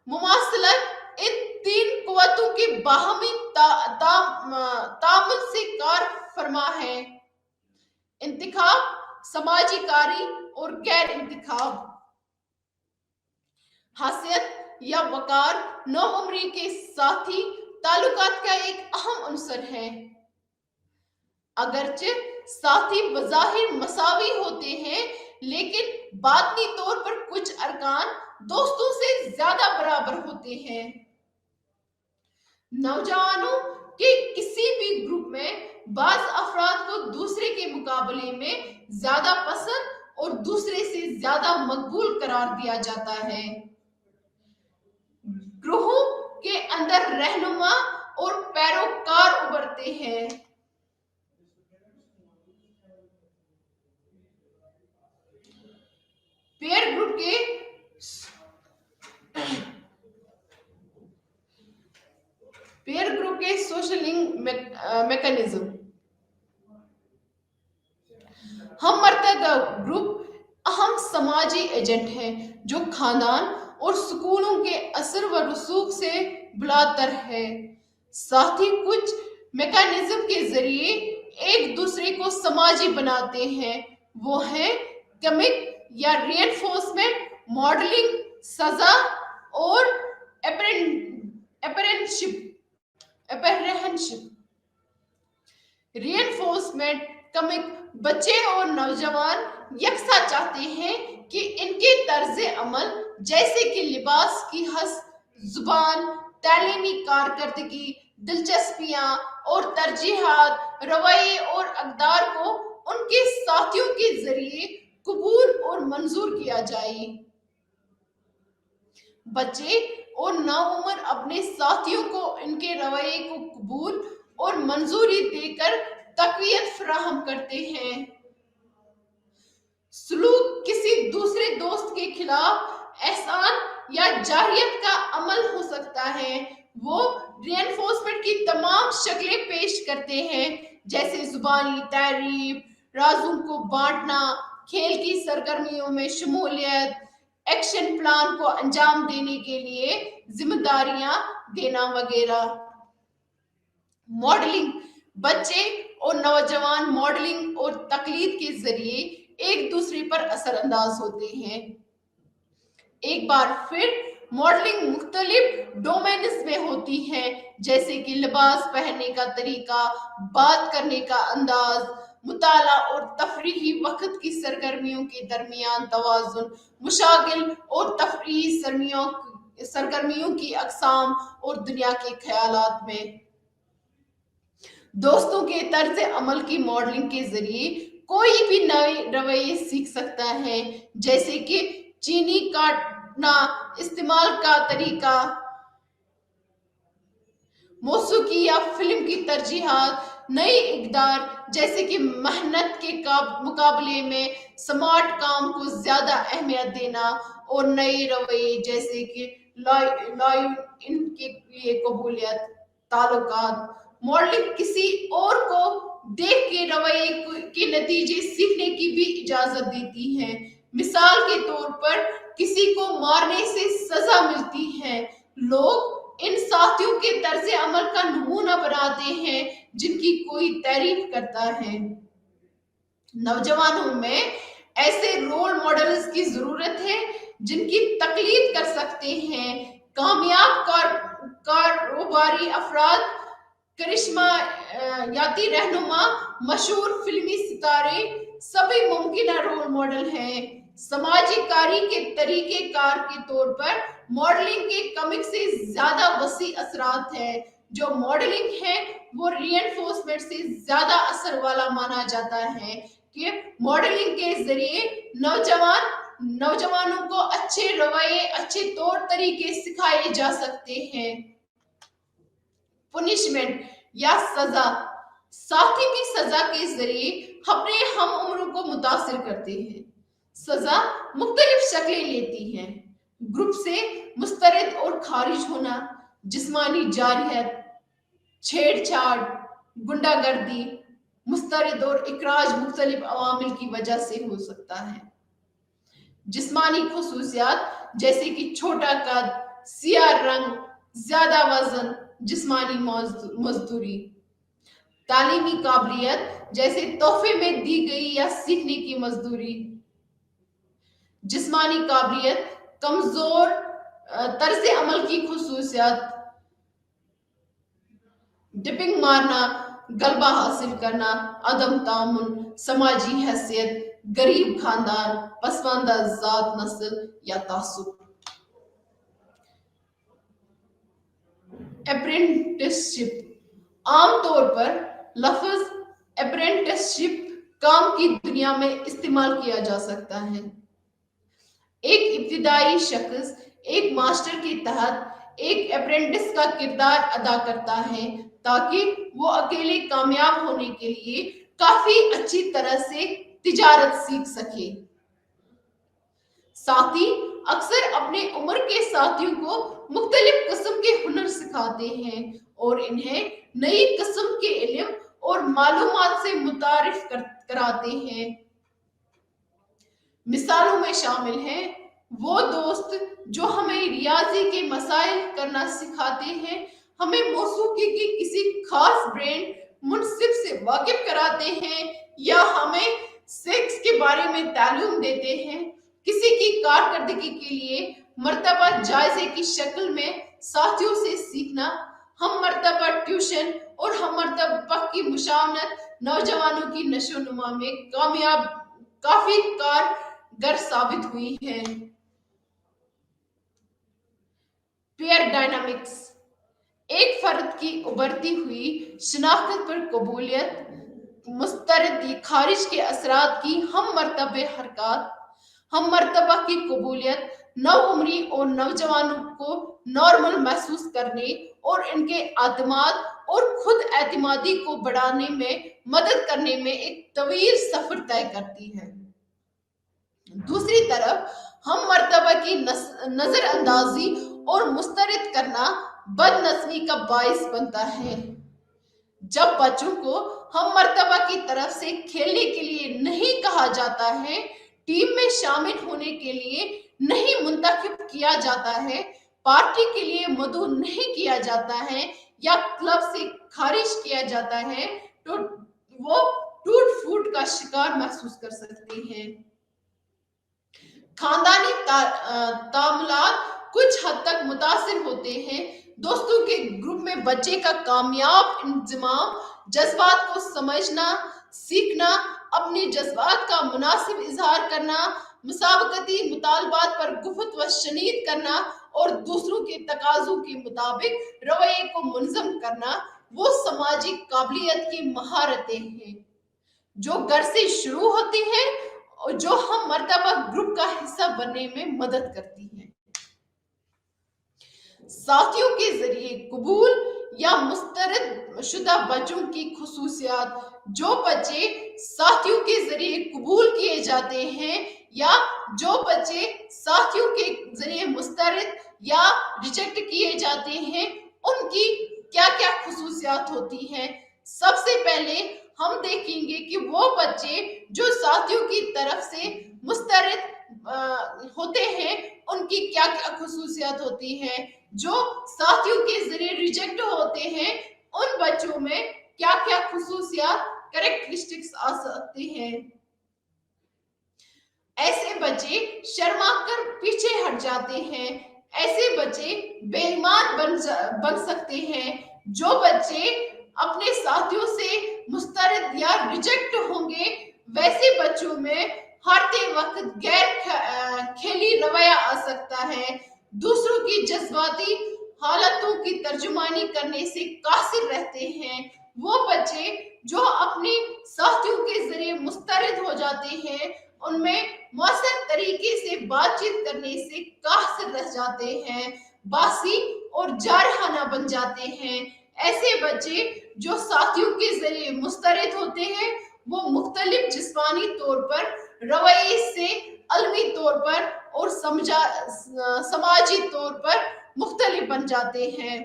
मुमासलत इन तीन कुव्वतों के बाहमी तामुल से कार फरमा है: इंतखाब, समाजी कारी और गैर इंतखाब। हासियत या वकार नौउम्री के साथी ताल्लुकात का एक अहम अंसर है। अगरचे साथी बज़ाहिर मसावी होते हैं, लेकिन बातनी तौर पर कुछ अरकान दोस्तों से ज्यादा बराबर होते हैं। नौजवानों के किसी भी ग्रुप में बाज अफराद को दूसरे के मुकाबले में ज्यादा पसंद और दूसरे से ज्यादा मकबूल करार दिया जाता है। ग्रोहों के अंदर रहनुमा और पैरोकार उभरते हैं। पेयर ग्रुप के सोशलिंग मैकेनिज्म। हम मर्तबा ग्रुप अहम समाजी एजेंट हैं जो खानदान और स्कूलों के असर व रसूख से बुलंदतर है। साथी कुछ मैकेनिज्म के जरिए एक दूसरे को समाजी बनाते हैं। वो है कमिक या रिएनफोर्समेंट, मॉडलिंग, सजा और एपरेंशिप। रिएनफोर्समेंट कमिक बच्चे और नौजवान यकसा चाहते हैं कि इनके तर्ज अमल जैसे कि लिबास की हस, जुबान, तालीमी कारकर्दगी, दिलचस्पियां और तरजीहात, रवैये और अक़दार को उनके साथियों के जरिए कबूल और मंजूर किया जाए। बच्चे और नाउम्र अपने साथियों को इनके रवैये को कबूल और मंजूरी देकर तक़वियत फराहम करते हैं। सलूक किसी दूसरे दोस्त के खिलाफ एहसान या जाहियत का अमल हो सकता है। वो रिएनफोर्समेंट की तमाम शक्लें पेश करते हैं, जैसे जुबानी तारीफ, राजों को बांटना, खेल की सरगर्मियों में शमूलियत, एक्शन प्लान को अंजाम देने के लिए जिम्मेदारियां देना वगैरह। मॉडलिंग बच्चे और नौजवान मॉडलिंग और तकलीद के जरिए एक दूसरे पर असरअंदाज होते हैं। एक बार फिर मॉडलिंग मुख्तलिफ डोमेन्स में होती है, जैसे कि लिबास पहनने का तरीका, बात करने का अंदाज, मुताला और तफरीही वक्त की सरगर्मियों के दरमियान तवाजुन, मुशागिल और तफरीही सरगर्मियों की अकसाम और दुनिया के ख्यालात में। दोस्तों के तर्ज अमल की मॉडलिंग के जरिए कोई भी नए रवैये सीख सकता है, जैसे कि चीनी काटना, इस्तेमाल का तरीका, मौसीकी या फिल्म की तरजीहात, नई इकदार जैसे कि मेहनत के मुकाबले में स्मार्ट काम को ज्यादा अहमियत देना, और नए रवैये जैसे कि लॉय इनके लिए कबूलियत, ताल्लुकात, मॉडलिंग किसी और को देख के रवैये के नतीजे सीखने की भी इजाजत देती है। मिसाल के तौर पर किसी को मारने से सजा मिलती है, लोग इन साथियों के तर्ज अमल का नमूना बनाते हैं जिनकी कोई तारीफ करता है। नौजवानों में ऐसे रोल मॉडल्स की जरूरत है जिनकी तकलीद कर सकते हैं। कामयाब कारोबारी अफराद, करिश्मा याती रहनुमा, मशहूर फिल्मी सितारे सभी मुमकिन रोल मॉडल हैं। समाजी कार्य के तरीके कार के तौर पर मॉडलिंग के कमिक से ज्यादा वसी असरात है। जो मॉडलिंग है वो रीएनफोर्समेंट से ज्यादा असर वाला माना जाता है कि मॉडलिंग के जरिए नौजवानों को अच्छे रवैये, अच्छे तौर तरीके सिखाए जा सकते हैं। पनिशमेंट या सजा, साथी की सजा के जरिए अपने हम उम्र को मुतासिर करते हैं। सजा मुख्तलिफ शक्लें लेती हैं, ग्रुप से मुस्तरद और खारिज होना, जिस्मानी जारियत, छेड़छाड़, गुंडागर्दी, मुस्तरद और इकराज मुख्तलिफ अवामिल की वजह से हो सकता है। जिस्मानी खसूसियात जैसे कि छोटा कद, सियाह रंग, ज्यादा वजन, जिस्मानी मजदूरी। तालीमी काबिलियत जैसे तोहफे में दी गई या सीखने की मजदूरी। जिस्मानी काबिलियत, कमजोर तर्ज अमल की खसूसियात, डिपिंग मारना, गलबा हासिल करना, अदम तामुन, समाजी हैसियत, गरीब खानदान, पसमानदा जात नस्ल या तासुब। अप्रेंटिसशिप, आमतौर पर लफ्ज अप्रेंटिसशिप काम की दुनिया में इस्तेमाल किया जा सकता है। एक इब्तिदाई शख्स एक मास्टर के तहत एक अप्रेंटिस का किरदार अदा करता है ताकि वो अकेले कामयाब होने के लिए काफी अच्छी तरह से तिजारत सीख सके। साथी अक्सर अपने उम्र के साथियों को मुख्तलिफ किस्म के हुनर सिखाते हैं और इन्हें नई किस्म के इल्म और मालूमात से मुतारिफ कराते हैं। मिसालों में शामिल हैं वो दोस्त जो हमें रियाजी के मसाइल करना सिखाते हैं, हमें मौसीकी की किसी खास ब्रांड मुनसिफ से वाकिफ कराते हैं, या हमें सेक्स के बारे में तालीम देते हैं। किसी की कारकर्दगी के लिए मर्तबा जायजे की शक्ल में साथियों से सीखना, हम मर्तबा ट्यूशन और हम मर्तबा की मुशावरत नौजवानों की नशोनुमा में काफी कारगर साबित हुई है। पेयर डायनामिक्स, एक फर्द की उभरती हुई शनाख्त पर कबूलियत, मुस्तरद खारिज के असरात की हम मर्तबे हरकत, हम मर्तबा की कबूलियत नौउम्री और नौजवानों को नॉर्मल महसूस करने और इनके आत्माद और खुद एतमादी को बढ़ाने में मदद करने में एक तवील सफर तय करती है। दूसरी तरफ हम मर्तबा की नजरअंदाजी और मुस्तरद करना बदनस्मी का बाइस बनता है। जब बच्चों को हम मर्तबा की तरफ से खेलने के लिए नहीं कहा जाता है, टीम में शामिल होने के लिए नहीं मुंतखब किया जाता है, पार्टी के लिए मदऊ नहीं किया जाता है या क्लब से खारिज किया जाता है, तो वो टूट फूट का शिकार महसूस कर सकते हैं। खानदानी तामुलात कुछ हद तक मुतासिर होते हैं। दोस्तों के ग्रुप में बच्चे का कामयाब इंतजाम, जज्बात को समझना सीखना, अपने जज्बात का मुनासिब इजहार करना, मुसाबकती मुतालबात पर गुफ्त व शनीद करना और दूसरों के तकाजों के मुताबिक रवैये को मुनज़म करना, वो समाजी काबिलियत की महारतें हैं जो घर से शुरू होती हैं और जो हम मर्तबा ग्रुप का हिस्सा बनने में मदद करती हैं। साथियों के जरिए कबूल या मुस्तरद शुदा बच्चों की खसूसियात। जो बच्चे साथियों के जरिए कबूल किए जाते हैं या जो बच्चे साथियों के जरिए मुस्तरद या रिजेक्ट किए जाते हैं, उनकी क्या क्या खसूसियात होती हैं। सबसे पहले हम देखेंगे कि वो बच्चे जो साथियों की तरफ से मुस्तरद होते हैं, उनकी क्या क्या खसूसियात होती हैं। जो साथियों के जरिए रिजेक्ट होते हैं, उन बच्चों में क्या क्या खसूसियात कैरेक्टरिस्टिक्स आ सकते हैं। ऐसे बच्चे शर्मा कर पीछे हट जाते हैं। ऐसे बच्चे बेईमान बन सकते हैं। जो बच्चे अपने साथियों से मुस्तरद या रिजेक्ट होंगे, वैसे बच्चों में हारते वक्त गैर खेली रवैया आ सकता है। दूसरों की जज्बाती हालतों की तर्जुमानी करने से कासिर रहते हैं। वो बच्चे जो अपने साथियों के जरिए मुस्तरद हो जाते हैं, उनमें मौसर तरीके से बातचीत करने से कासिर रह जाते हैं, बासी और जारहाना बन जाते हैं। ऐसे बच्चे जो साथियों के जरिए मुस्तरद होते हैं, वो मुख्तलिफ जिस्मानी तौर पर, रवैये से, अलमी तौर पर और समाजी तौर पर मुख्तलिफ बन जाते हैं।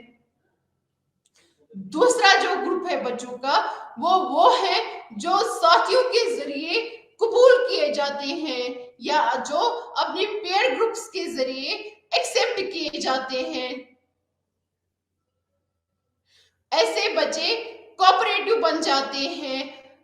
दूसरा जो ग्रुप है बच्चों का, वो है जो साथियों के जरिए कबूल किए जाते हैं या जो अपने पेयर ग्रुप्स के जरिए एक्सेप्ट किए जाते हैं। ऐसे बच्चे कोऑपरेटिव बन जाते हैं,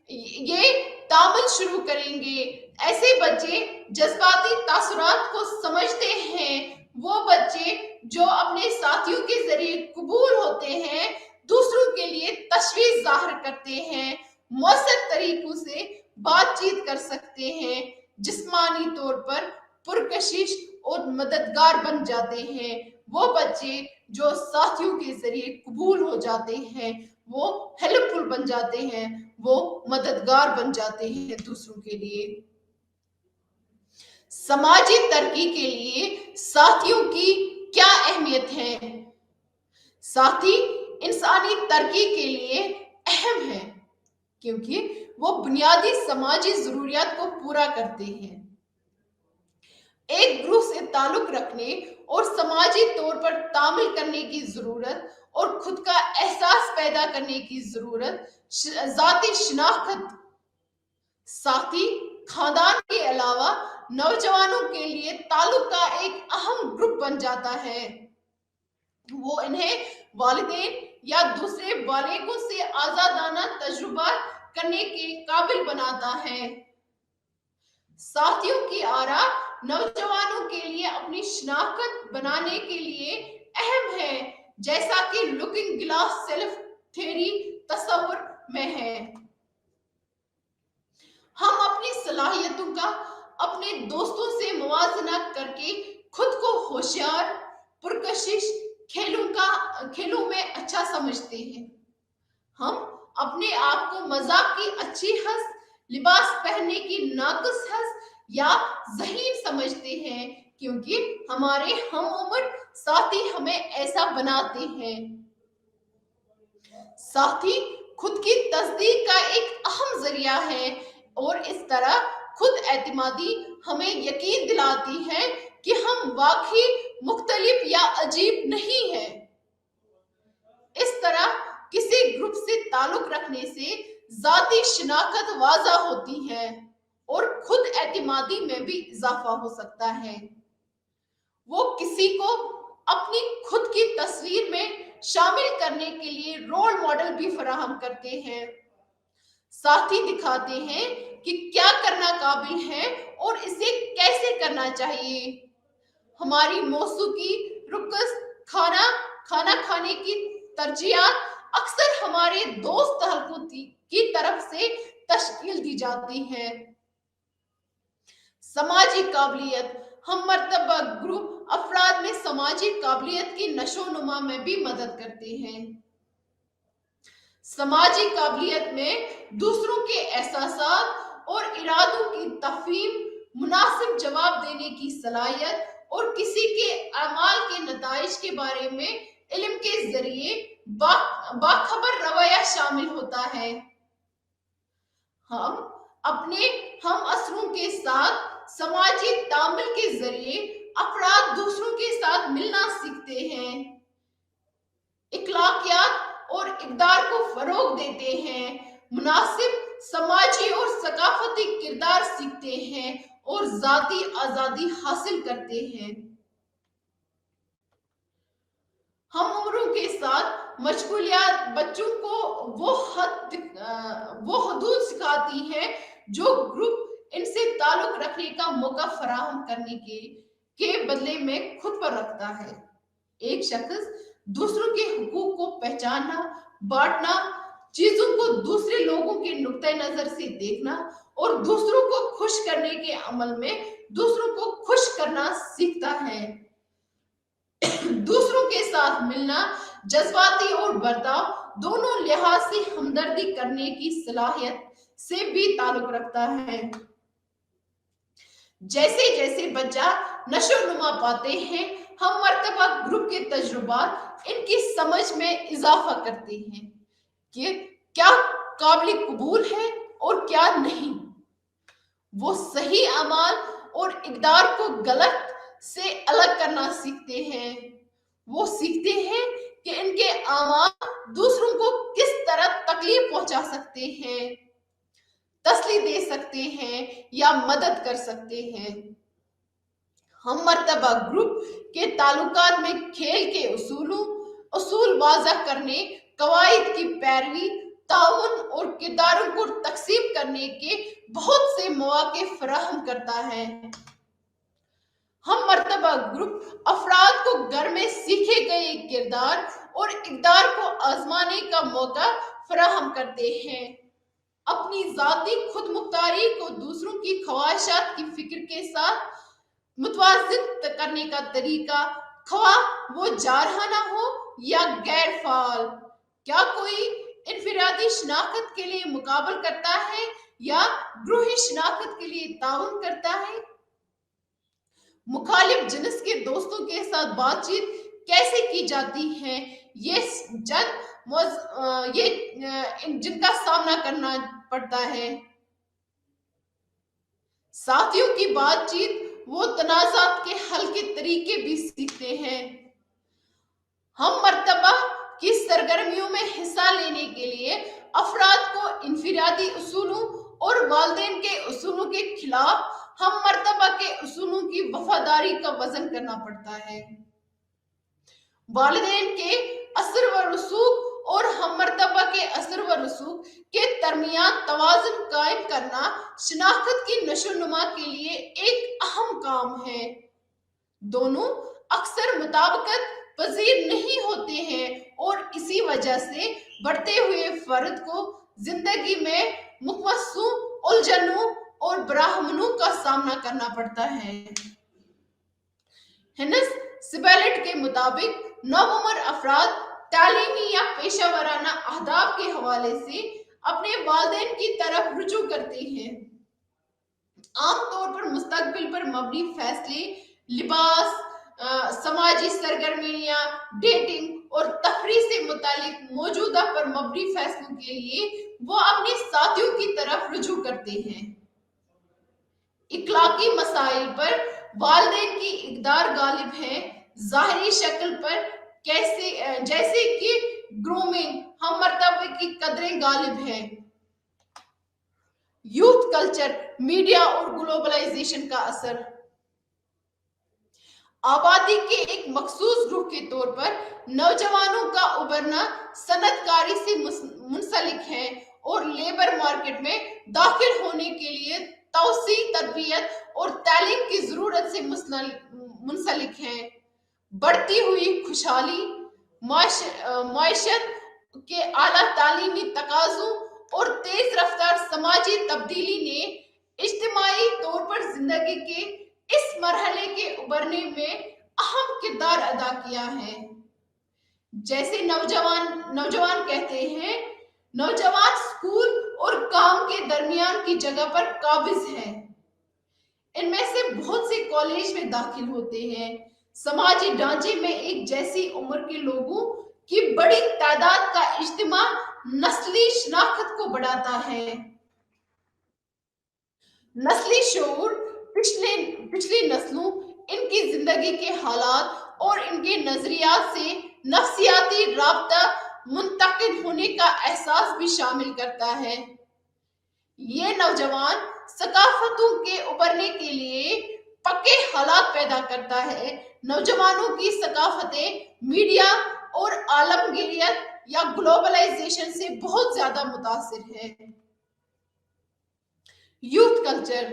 ये तामल शुरू करेंगे। ऐसे बच्चे जज्बाती तासुरात को समझते हैं। वो बच्चे जो अपने साथियों के जरिए कबूल होते हैं, दूसरों के लिए तशवीश जाहिर करते हैं, मौसर तरीकों से बातचीत कर सकते हैं, जिस्मानी तौर पर पुरकशिश और मददगार बन जाते हैं। वो बच्चे जो साथियों के जरिए कबूल हो जाते हैं, वो हेल्पफुल बन जाते हैं, वो मददगार बन जाते हैं दूसरों के लिए। समाजी तरक्की के लिए साथियों की क्या अहमियत है। साथी इंसानी तरक्की के लिए अहम है, क्योंकि वो बुनियादी समाजी जरूरियात को पूरा करते हैं। एक ग्रुप से ताल्लुक रखने और समाजी तौर पर तामील करने की जरूरत और खुद का एहसास पैदा करने की जरूरत, जाती शिनाख्त। साथी खानदान के अलावा नौजवानों के लिए ताल्लुक का एक अहम ग्रुप बन जाता है। वो इन्हें वालिदैन या दूसरे बालिगों से आजादाना तजुर्बा करने के काबिल बनाता है। साथियों की आरा नौजवानों के लिए अपनी शिनाख्त बनाने के लिए अहम है, जैसा कि लुकिंग ग्लास सेल्फ थ्योरी तस्वुर में है। हम अपनी सलाहियतों का अपने दोस्तों से मुवाजना करके खुद को होशियार, पुरकशिश, खेलों में अच्छा समझते हैं। हम अपने आप को मजाक की अच्छी हंस, लिबास पहनने की नाकुस हंस या ज़हीन समझते हैं, क्योंकि हमारे हम उम्र साथी हमें ऐसा बनाते हैं। साथी खुद की तस्दीक का एक अहम जरिया है और इस तरह खुद एतमादी हमें यकीन दिलाती है कि हम वाकई मुख्तलिफ या अजीब नहीं है। इस तरह किसी ग्रुप से ताल्लुक रखने से जाती शिनाख्त वाज़ा होती है और खुद एतमादी में भी इजाफा हो सकता है। वो किसी को अपनी खुद की तस्वीर में शामिल करने के लिए रोल मॉडल भी फराहम करते हैं। साथी दिखाते हैं कि क्या करना काबिल है और इसे कैसे करना चाहिए। हमारी मौसूकी, रुकस, खाना खाने की तरजीहात अक्सर हमारे दोस्त हल्कों की तरफ से तश्कील दी जाती है। समाजी काबिलियत हम मर्तबा ग्रुप अफराद में समाजी काबिलियत की नशो नुमा में भी मदद करते हैं। समाजी काबिलियत में दूसरों के एहसासात और इरादों की तफहीम, मुनासिब जवाब देने की सलाहियत और किसी के अमाल के नताइज के बारे में इल्म के जरिए बाखबर रवैया शामिल होता है। हम अपने हम असरों के साथ समाजी तालमेल के जरिए अफराद दूसरों के साथ मिलना सीखते हैं, इखलाकियात और इक़दार को फरोग देते हैं, मुनासिब समाजी और सकाफती किरदार सीखते हैं और जाती आजादी हासिल करते हैं। हम उम्रों के साथ मशगूलियात बच्चों को वो हदूद सिखाती हैं जो ग्रुप इनसे ताल्लुक रखने का मौका फराहम करने के बदले में खुद पर रखता है। एक शख्स दूसरों के हुकूक को पहचानना, बांटना, चीजों को दूसरे लोगों के नुक्ते नजर से देखना और दूसरों को खुश करने के अमल में दूसरों को खुश करना सीखता है। दूसरों के साथ मिलना जज्बाती और बर्ताव दोनों लिहाज से हमदर्दी करने की सलाहियत से भी ताल्लुक रखता है। जैसे जैसे बच्चा नशो नुमा पाते हैं, हम मर्तबा ग्रुप के तजुर्बात इनकी समझ में इजाफा करते हैं कि क्या काबिल कबूल है और क्या नहीं। वो सही अमाल और इक़दार को गलत से अलग करना सीखते हैं। वो सीखते हैं कि इनके अमाल दूसरों को किस तरह तकलीफ पहुंचा सकते हैं, तसली दे सकते हैं या मदद कर सकते हैं। हम मर्तबा ग्रुप के ताल्लुकात में खेल के उसूल वाज़ा करने, कवायद की पैरवी, ताउन और किरदारों को तकसीम करने के बहुत से मौके फराहम करता है। हम मर्तबा ग्रुप अफराद को घर में सीखे गए किरदार और इक़दार को आजमाने का मौका फराहम करते हैं। अपनी जाती खुद मुख्तारी को दूसरों की ख्वाहिशात की फिक्र के साथ मुतवाज़िन करने का तरीका, ख्वाह वो जारहाना हो या गैर फाल। क्या कोई इनफिरादी शनाख्त के लिए मुकाबल करता है या ग्रुही शनाख्त के लिए ताउन करता है? मुखालिफ जिन्स के दोस्तों के साथ बातचीत कैसे की जाती है, जिनका सामना करना पड़ता है। साथियों की बातचीत वो तनाज़ात के हल के तरीके भी सीखते हैं। हम मर्तबा की सरगर्मियों में हिस्सा लेने के लिए अफराद को इनफिरादी उसूलों और वालिदैन के उसूलों के खिलाफ हम मर्तबा के उसूलों की वफादारी का वजन करना पड़ता है। वालिदैन के असर व रसूख और हम मर्तबा के असर व रसूख के दरमियान तवाज़ुन कायम करना शनाख्त की नशोनुमा के लिए एक अहम काम है। दोनों अक्सर मुताबिकत पजीर नहीं होते हैं और इसी वजह से बढ़ते हुए फर्द को जिंदगी में मुखमसू, उलझनों और ब्राह्मणों का सामना करना पड़ता है। हिनस सिबेलेट के मुताबिक नौउम्र अफराद तालीमी या पेशा वराना अहदाफ के हवाले से अपने वालिदैन की तरफ रुजू करते हैं। आमतौर पर मुस्तकबिल पर मबनी फैसले, लिबास, समाजी सरगर्मियां, डेटिंग और तफरीह से मुतालिक मौजूदा पर मबनी फैसलों के लिए वो अपने साथियों की तरफ रुजू करते हैं। इखलाकी मसाइल पर वालिदैन की इक़दार गालिब है, ज़ाहिरी शक्ल पर जैसे कि ग्रूमिंग, हम मर्तबे की कदरें गालिब हैं। यूथ कल्चर, मीडिया और ग्लोबलाइजेशन का असर। आबादी के एक मखसूस ग्रुप के तौर पर नौजवानों का उभरना सनतकारी से मुंसलिक है और लेबर मार्केट में दाखिल होने के लिए तौसी, तरबियत और तालीम की जरूरत से मुंसलिक है। बढ़ती हुई खुशहाली, माशत के आला तालीमी तकाज़ों और तेज रफ्तार समाजी तब्दीली ने इज्तिमाई तौर पर जिंदगी के इस मरहले के उभरने में अहम किरदार अदा किया है। जैसे नौजवान कहते हैं, नौजवान स्कूल और काम के दरमियान की जगह पर काबिज है। इनमें से बहुत से कॉलेज में दाखिल होते हैं। समाजी ढांचे में एक जैसी उम्र के लोगों की बड़ी तादाद का इज्तिमा नस्ली शनाख्त को बढ़ाता है। नस्ली शऊर पिछली नस्लों, इनकी जिंदगी के हालात और इनके नजरियात से नफ्सियाती राब्ता मुंतकिल होने का एहसास भी शामिल करता है। ये नौजवान सकाफतों के उभरने के लिए पक्के हालात पैदा करता है। नौजवानों की सकाफतें मीडिया और आलमगीरियत या ग्लोबलाइजेशन से बहुत ज्यादा मुतासिर है। यूथ कल्चर,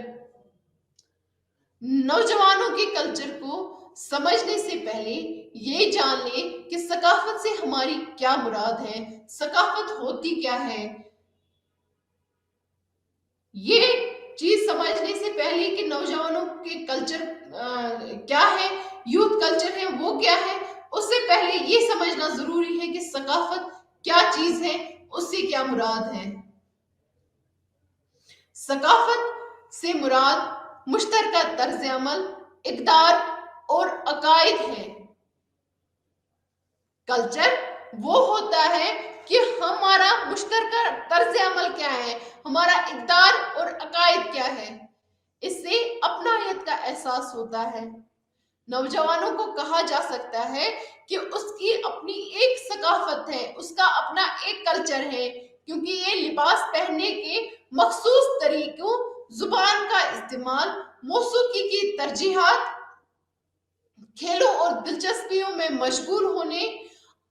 नौजवानों के कल्चर को समझने से पहले ये जान ले कि सकाफत से हमारी क्या मुराद है, सकाफत होती क्या है। ये चीज समझने से पहले कि नौजवानों के कल्चर क्या है, यूथ कल्चर है वो क्या है, उससे पहले ये समझना जरूरी है कि सकाफत क्या चीज है, उससे क्या मुराद है। सकाफत से मुराद मुश्तरका तर्ज अमल, इक़दार और अकायद है। कल्चर वो होता है कि हमारा मुश्तरका तर्ज अमल क्या है, हमारा इक़दार और अकायद क्या है, इससे अपनायत का एहसास होता है। नौजवानों को कहा जा सकता है कि उसकी अपनी एक सकाफत है, उसका अपना एक कल्चर है, क्योंकि ये लिबास पहनने के मखसूस तरीकों, जुबान का इस्तेमाल, मौसीकी की तरजीहात, खेलों और दिलचस्पियों में मशगूल होने,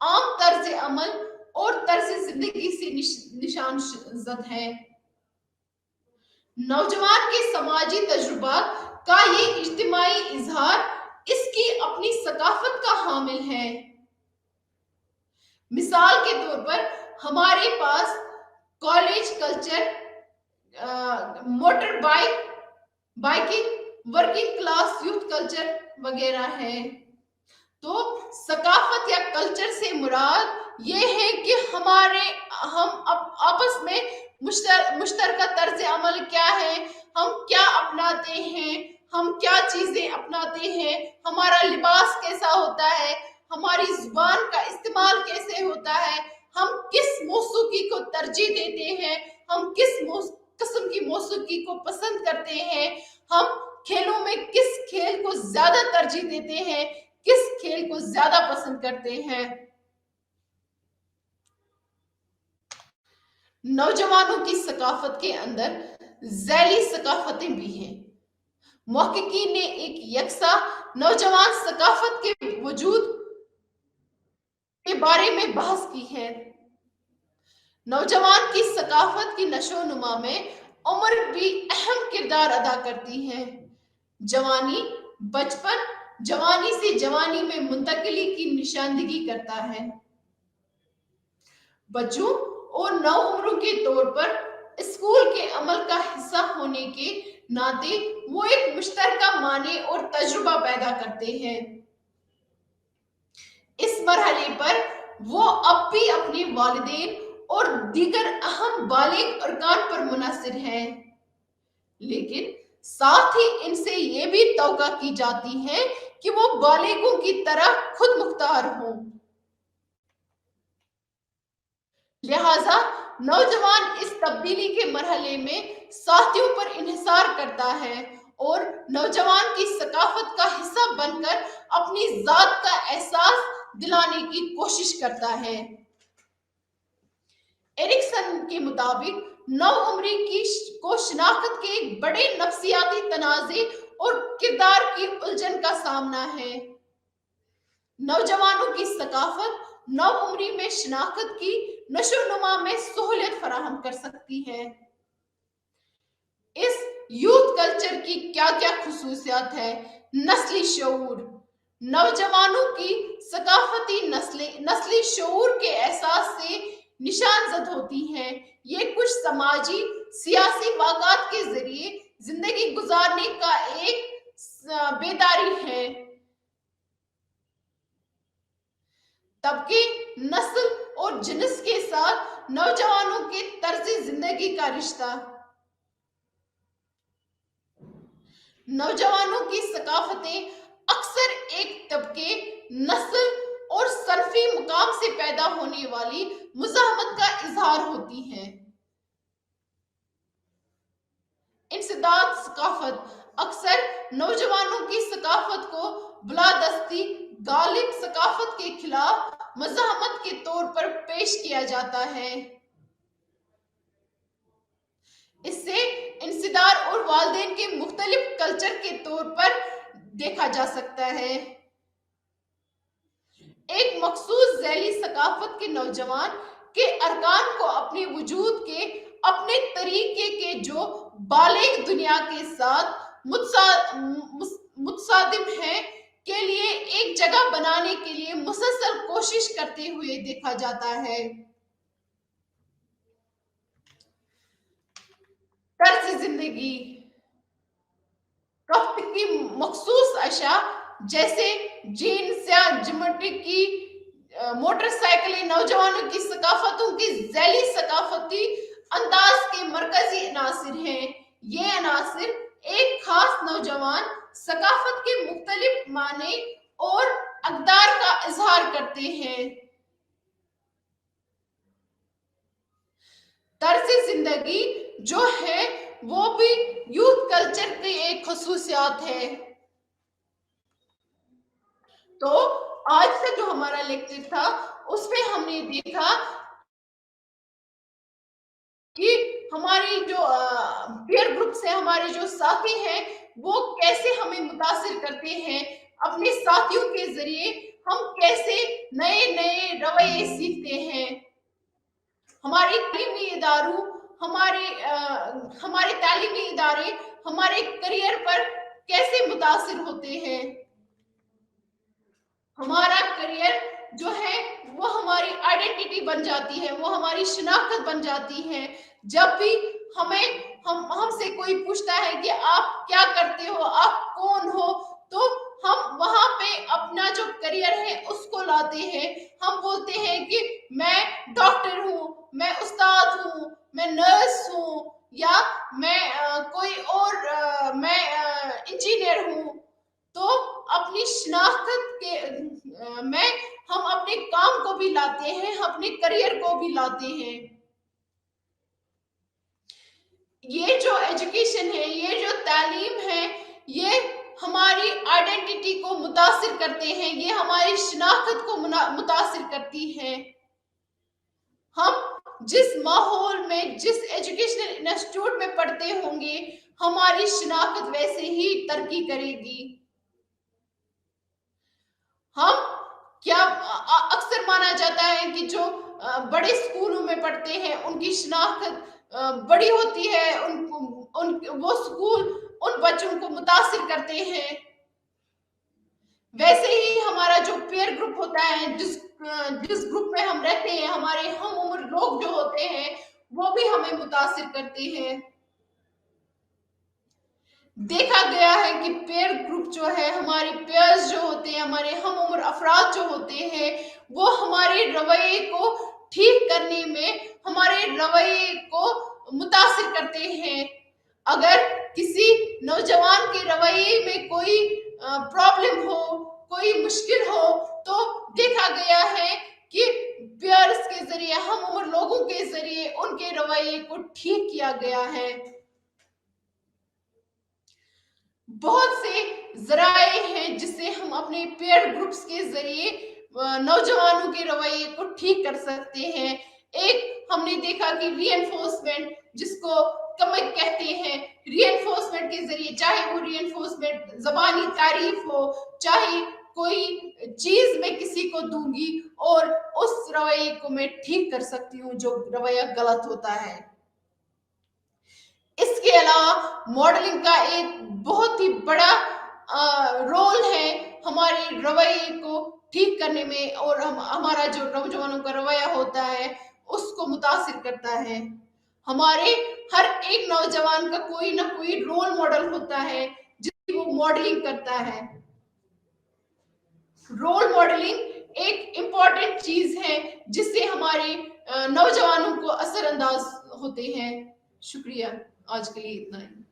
आम तर्ज अमल और तर्ज जिंदगी से निशान जद है। नौजवान के समाजी तजुर्बात का ये इज्तिमाई इजहार इसकी अपनी सकाफत का हामिल है। मिसाल के तौर पर हमारे पास college culture, motor biking, working class youth culture वगैरह है। तो सकाफत या कल्चर से मुराद ये है कि हम आपस में मुश्तरका तर्ज अमल क्या है, हम क्या अपनाते हैं, हम क्या चीजें अपनाते हैं, हमारा लिबास कैसा होता है, हमारी जुबान का इस्तेमाल कैसे होता है, हम किस मौसीकी को तरजीह देते हैं, हम किस किस्म की मौसीकी को पसंद करते हैं, हम खेलों में किस खेल को ज्यादा तरजीह देते हैं, किस खेल को ज्यादा पसंद करते हैं। नौजवानों की सकाफत के अंदर ज़ैली सकाफतें भी हैं। मुहक्किकीन ने एक यकसा नौजवान सकाफत के वजूद के बारे में बहस की है। नौजवान की सकाफत की नशो नुमा में उम्र भी अहम किरदार अदा करती है। जवानी, बचपन जवानी से जवानी में मुंतकिली की निशानदगी करता है। बच्चों और नौउम्रों के तौर पर स्कूल के अमल का हिस्सा होने के नाते वो एक मुश्तरका माने और तजुर्बा पैदा करते हैं। इस मरहले पर वो अब भी अपने वालिदैन और दीगर अहम बालिग अरकान पर मुनहसर हैं, लेकिन साथ ही इनसे ये भी तौक़ा की जाती है कि वो बालिगों की तरह खुद मुख्तार हों। लिहाजा नौजवान इस तब्दीली के मरहले में साथियों पर इन्हिसार करता है और नौजवान की सकाफत का हिस्सा बनकर अपनी जात का एहसास दिलाने की कोशिश करता है। एरिक्सन के मुताबिक नौउम्री को शनाख्त के एक बड़े नफ्सियाती तनाज़े और किरदार की उलझन का सामना है। नौजवानों की सकाफत नौउम्री में शनाख्त की नशोनुमा में सहूलियत फराहम कर सकती है। इस यूथ कल्चर की क्या क्या खुसूसियात है। नस्ली शऊर, नौजवानों की सकाफती नस्ली शऊर के एहसास से निशानजद होती हैं। ये कुछ समाजी सियासी वाक़ात के जरिए जिंदगी गुजारने का एक बेदारी है। तबके, नस्ल और जिन्स के साथ नौजवानों के तर्ज जिंदगी का रिश्ता। नौजवानों की सकाफतें अक्सर एक तबके, नस्ल और सनफ फलसफी मुकाम से पैदा होने वाली मुज़ाहमत का इजहार होती है। इंसदाद सकाफत अक्सर नौजवानों की सकाफत को बलादस्ती गालिब सकाफत के खिलाफ मज़ाहमत के तौर पर पेश किया जाता है। इससे इंसिदार और वालिदैन के मुख्तलिफ कल्चर के तौर पर देखा जा सकता है। एक मखसूस ज़ैली सकाफत के नौजवान के अरकान को अपने वजूद के अपने तरीके के जो बालिग दुनिया के साथ मुतसादिम है के लिए एक जगह बनाने के लिए मुसलसल कोशिश करते हुए देखा जाता है। तर्ज जिंदगी वक्त की मखसूस अशा जैसे जीन्स या जियोमेट्रिक की मोटरसाइकिलें नौजवानों की सकाफतों की ज़ैली सकाफती अंदाज के मरकजी अनासिर हैं। ये अनासिर एक खास नौजवान सकाफत के मुख्तलिफ माने और अक़दार का इजहार करते हैं। तर्ज जिंदगी जो है वो भी यूथ कल्चर की एक खसूसियात है। तो आज का जो हमारा लेक्चर था उसमें हमने देखा कि हमारी जो पीयर ग्रुप से हमारे जो साथी हैं वो कैसे हमें मुतासिर करते हैं। अपने साथियों के जरिए हम कैसे नए नए रवैये सीखते हैं। हमारे तालीमी इदारों हमारे तालीमी इदारे हमारे करियर पर कैसे मुतासिर होते हैं। हमारा करियर जो है वो हमारी आइडेंटिटी बन जाती है, वो हमारी शिनाख्त बन जाती है। जब भी हमसे कोई पूछता है कि आप क्या करते हो, आप कौन हो, तो हम वहां पे अपना जो करियर है उसको लाते हैं। हम बोलते हैं कि मैं डॉक्टर हूँ, मैं उस्ताद हूँ, मैं नर्स हूँ, या मैं कोई और मैं इंजीनियर हूँ। तो अपनी शिनाख्त के में हम अपने काम को भी लाते हैं, अपने करियर को भी लाते हैं। ये जो एजुकेशन है, ये जो तालीम है, ये हमारी आइडेंटिटी को मुतासिर करते हैं, ये हमारी शिनाख्त को मुतासिर करती है। हम जिस माहौल में, जिस एजुकेशनल इंस्टीट्यूट में पढ़ते होंगे, हमारी शिनाख्त वैसे ही तरक्की करेगी। हम क्या अक्सर माना जाता है कि जो बड़े स्कूलों में पढ़ते हैं उनकी शिनाख्त बड़ी होती है, वो स्कूल उन बच्चों को मुतासिर करते हैं। वैसे ही हमारा जो पीयर ग्रुप होता है, जिस ग्रुप में हम रहते हैं, हमारे हम उम्र लोग जो होते हैं वो भी हमें मुतासिर करते हैं। देखा गया है कि पेयर ग्रुप जो है, हमारे पेयर्स जो होते हैं, हमारे हम उम्र अफराद जो होते हैं, वो हमारे रवैये को ठीक करने में हमारे रवैये को मुतासिर करते हैं। अगर किसी नौजवान के रवैये में कोई प्रॉब्लम हो, कोई मुश्किल हो, तो देखा गया है कि पेयर्स के जरिए, हम उम्र लोगों के जरिए उनके रवैये को ठीक किया गया है। बहुत से जराए हैं जिससे हम अपने पेयर ग्रुप्स के जरिए नौजवानों के रवैये को ठीक कर सकते हैं। एक हमने देखा कि रीएनफोर्समेंट, जिसको कमिक कहते हैं, रीएनफोर्समेंट के जरिए, चाहे वो रीएनफोर्समेंट जबानी तारीफ हो, चाहे कोई चीज मैं किसी को दूंगी और उस रवैये को मैं ठीक कर सकती हूँ जो रवैया गलत होता है। इसके अलावा मॉडलिंग का एक बहुत ही बड़ा रोल है हमारे रवैये को ठीक करने में, और हमारा जो नौजवानों का रवैया होता है उसको मुतासिर करता है। हमारे हर एक नौजवान का कोई ना कोई रोल मॉडल होता है जिसकी वो मॉडलिंग करता है। रोल मॉडलिंग एक इम्पॉर्टेंट चीज है जिससे हमारे नौजवानों को असरअंदाज होते हैं। शुक्रिया, आज के लिए इतना ही।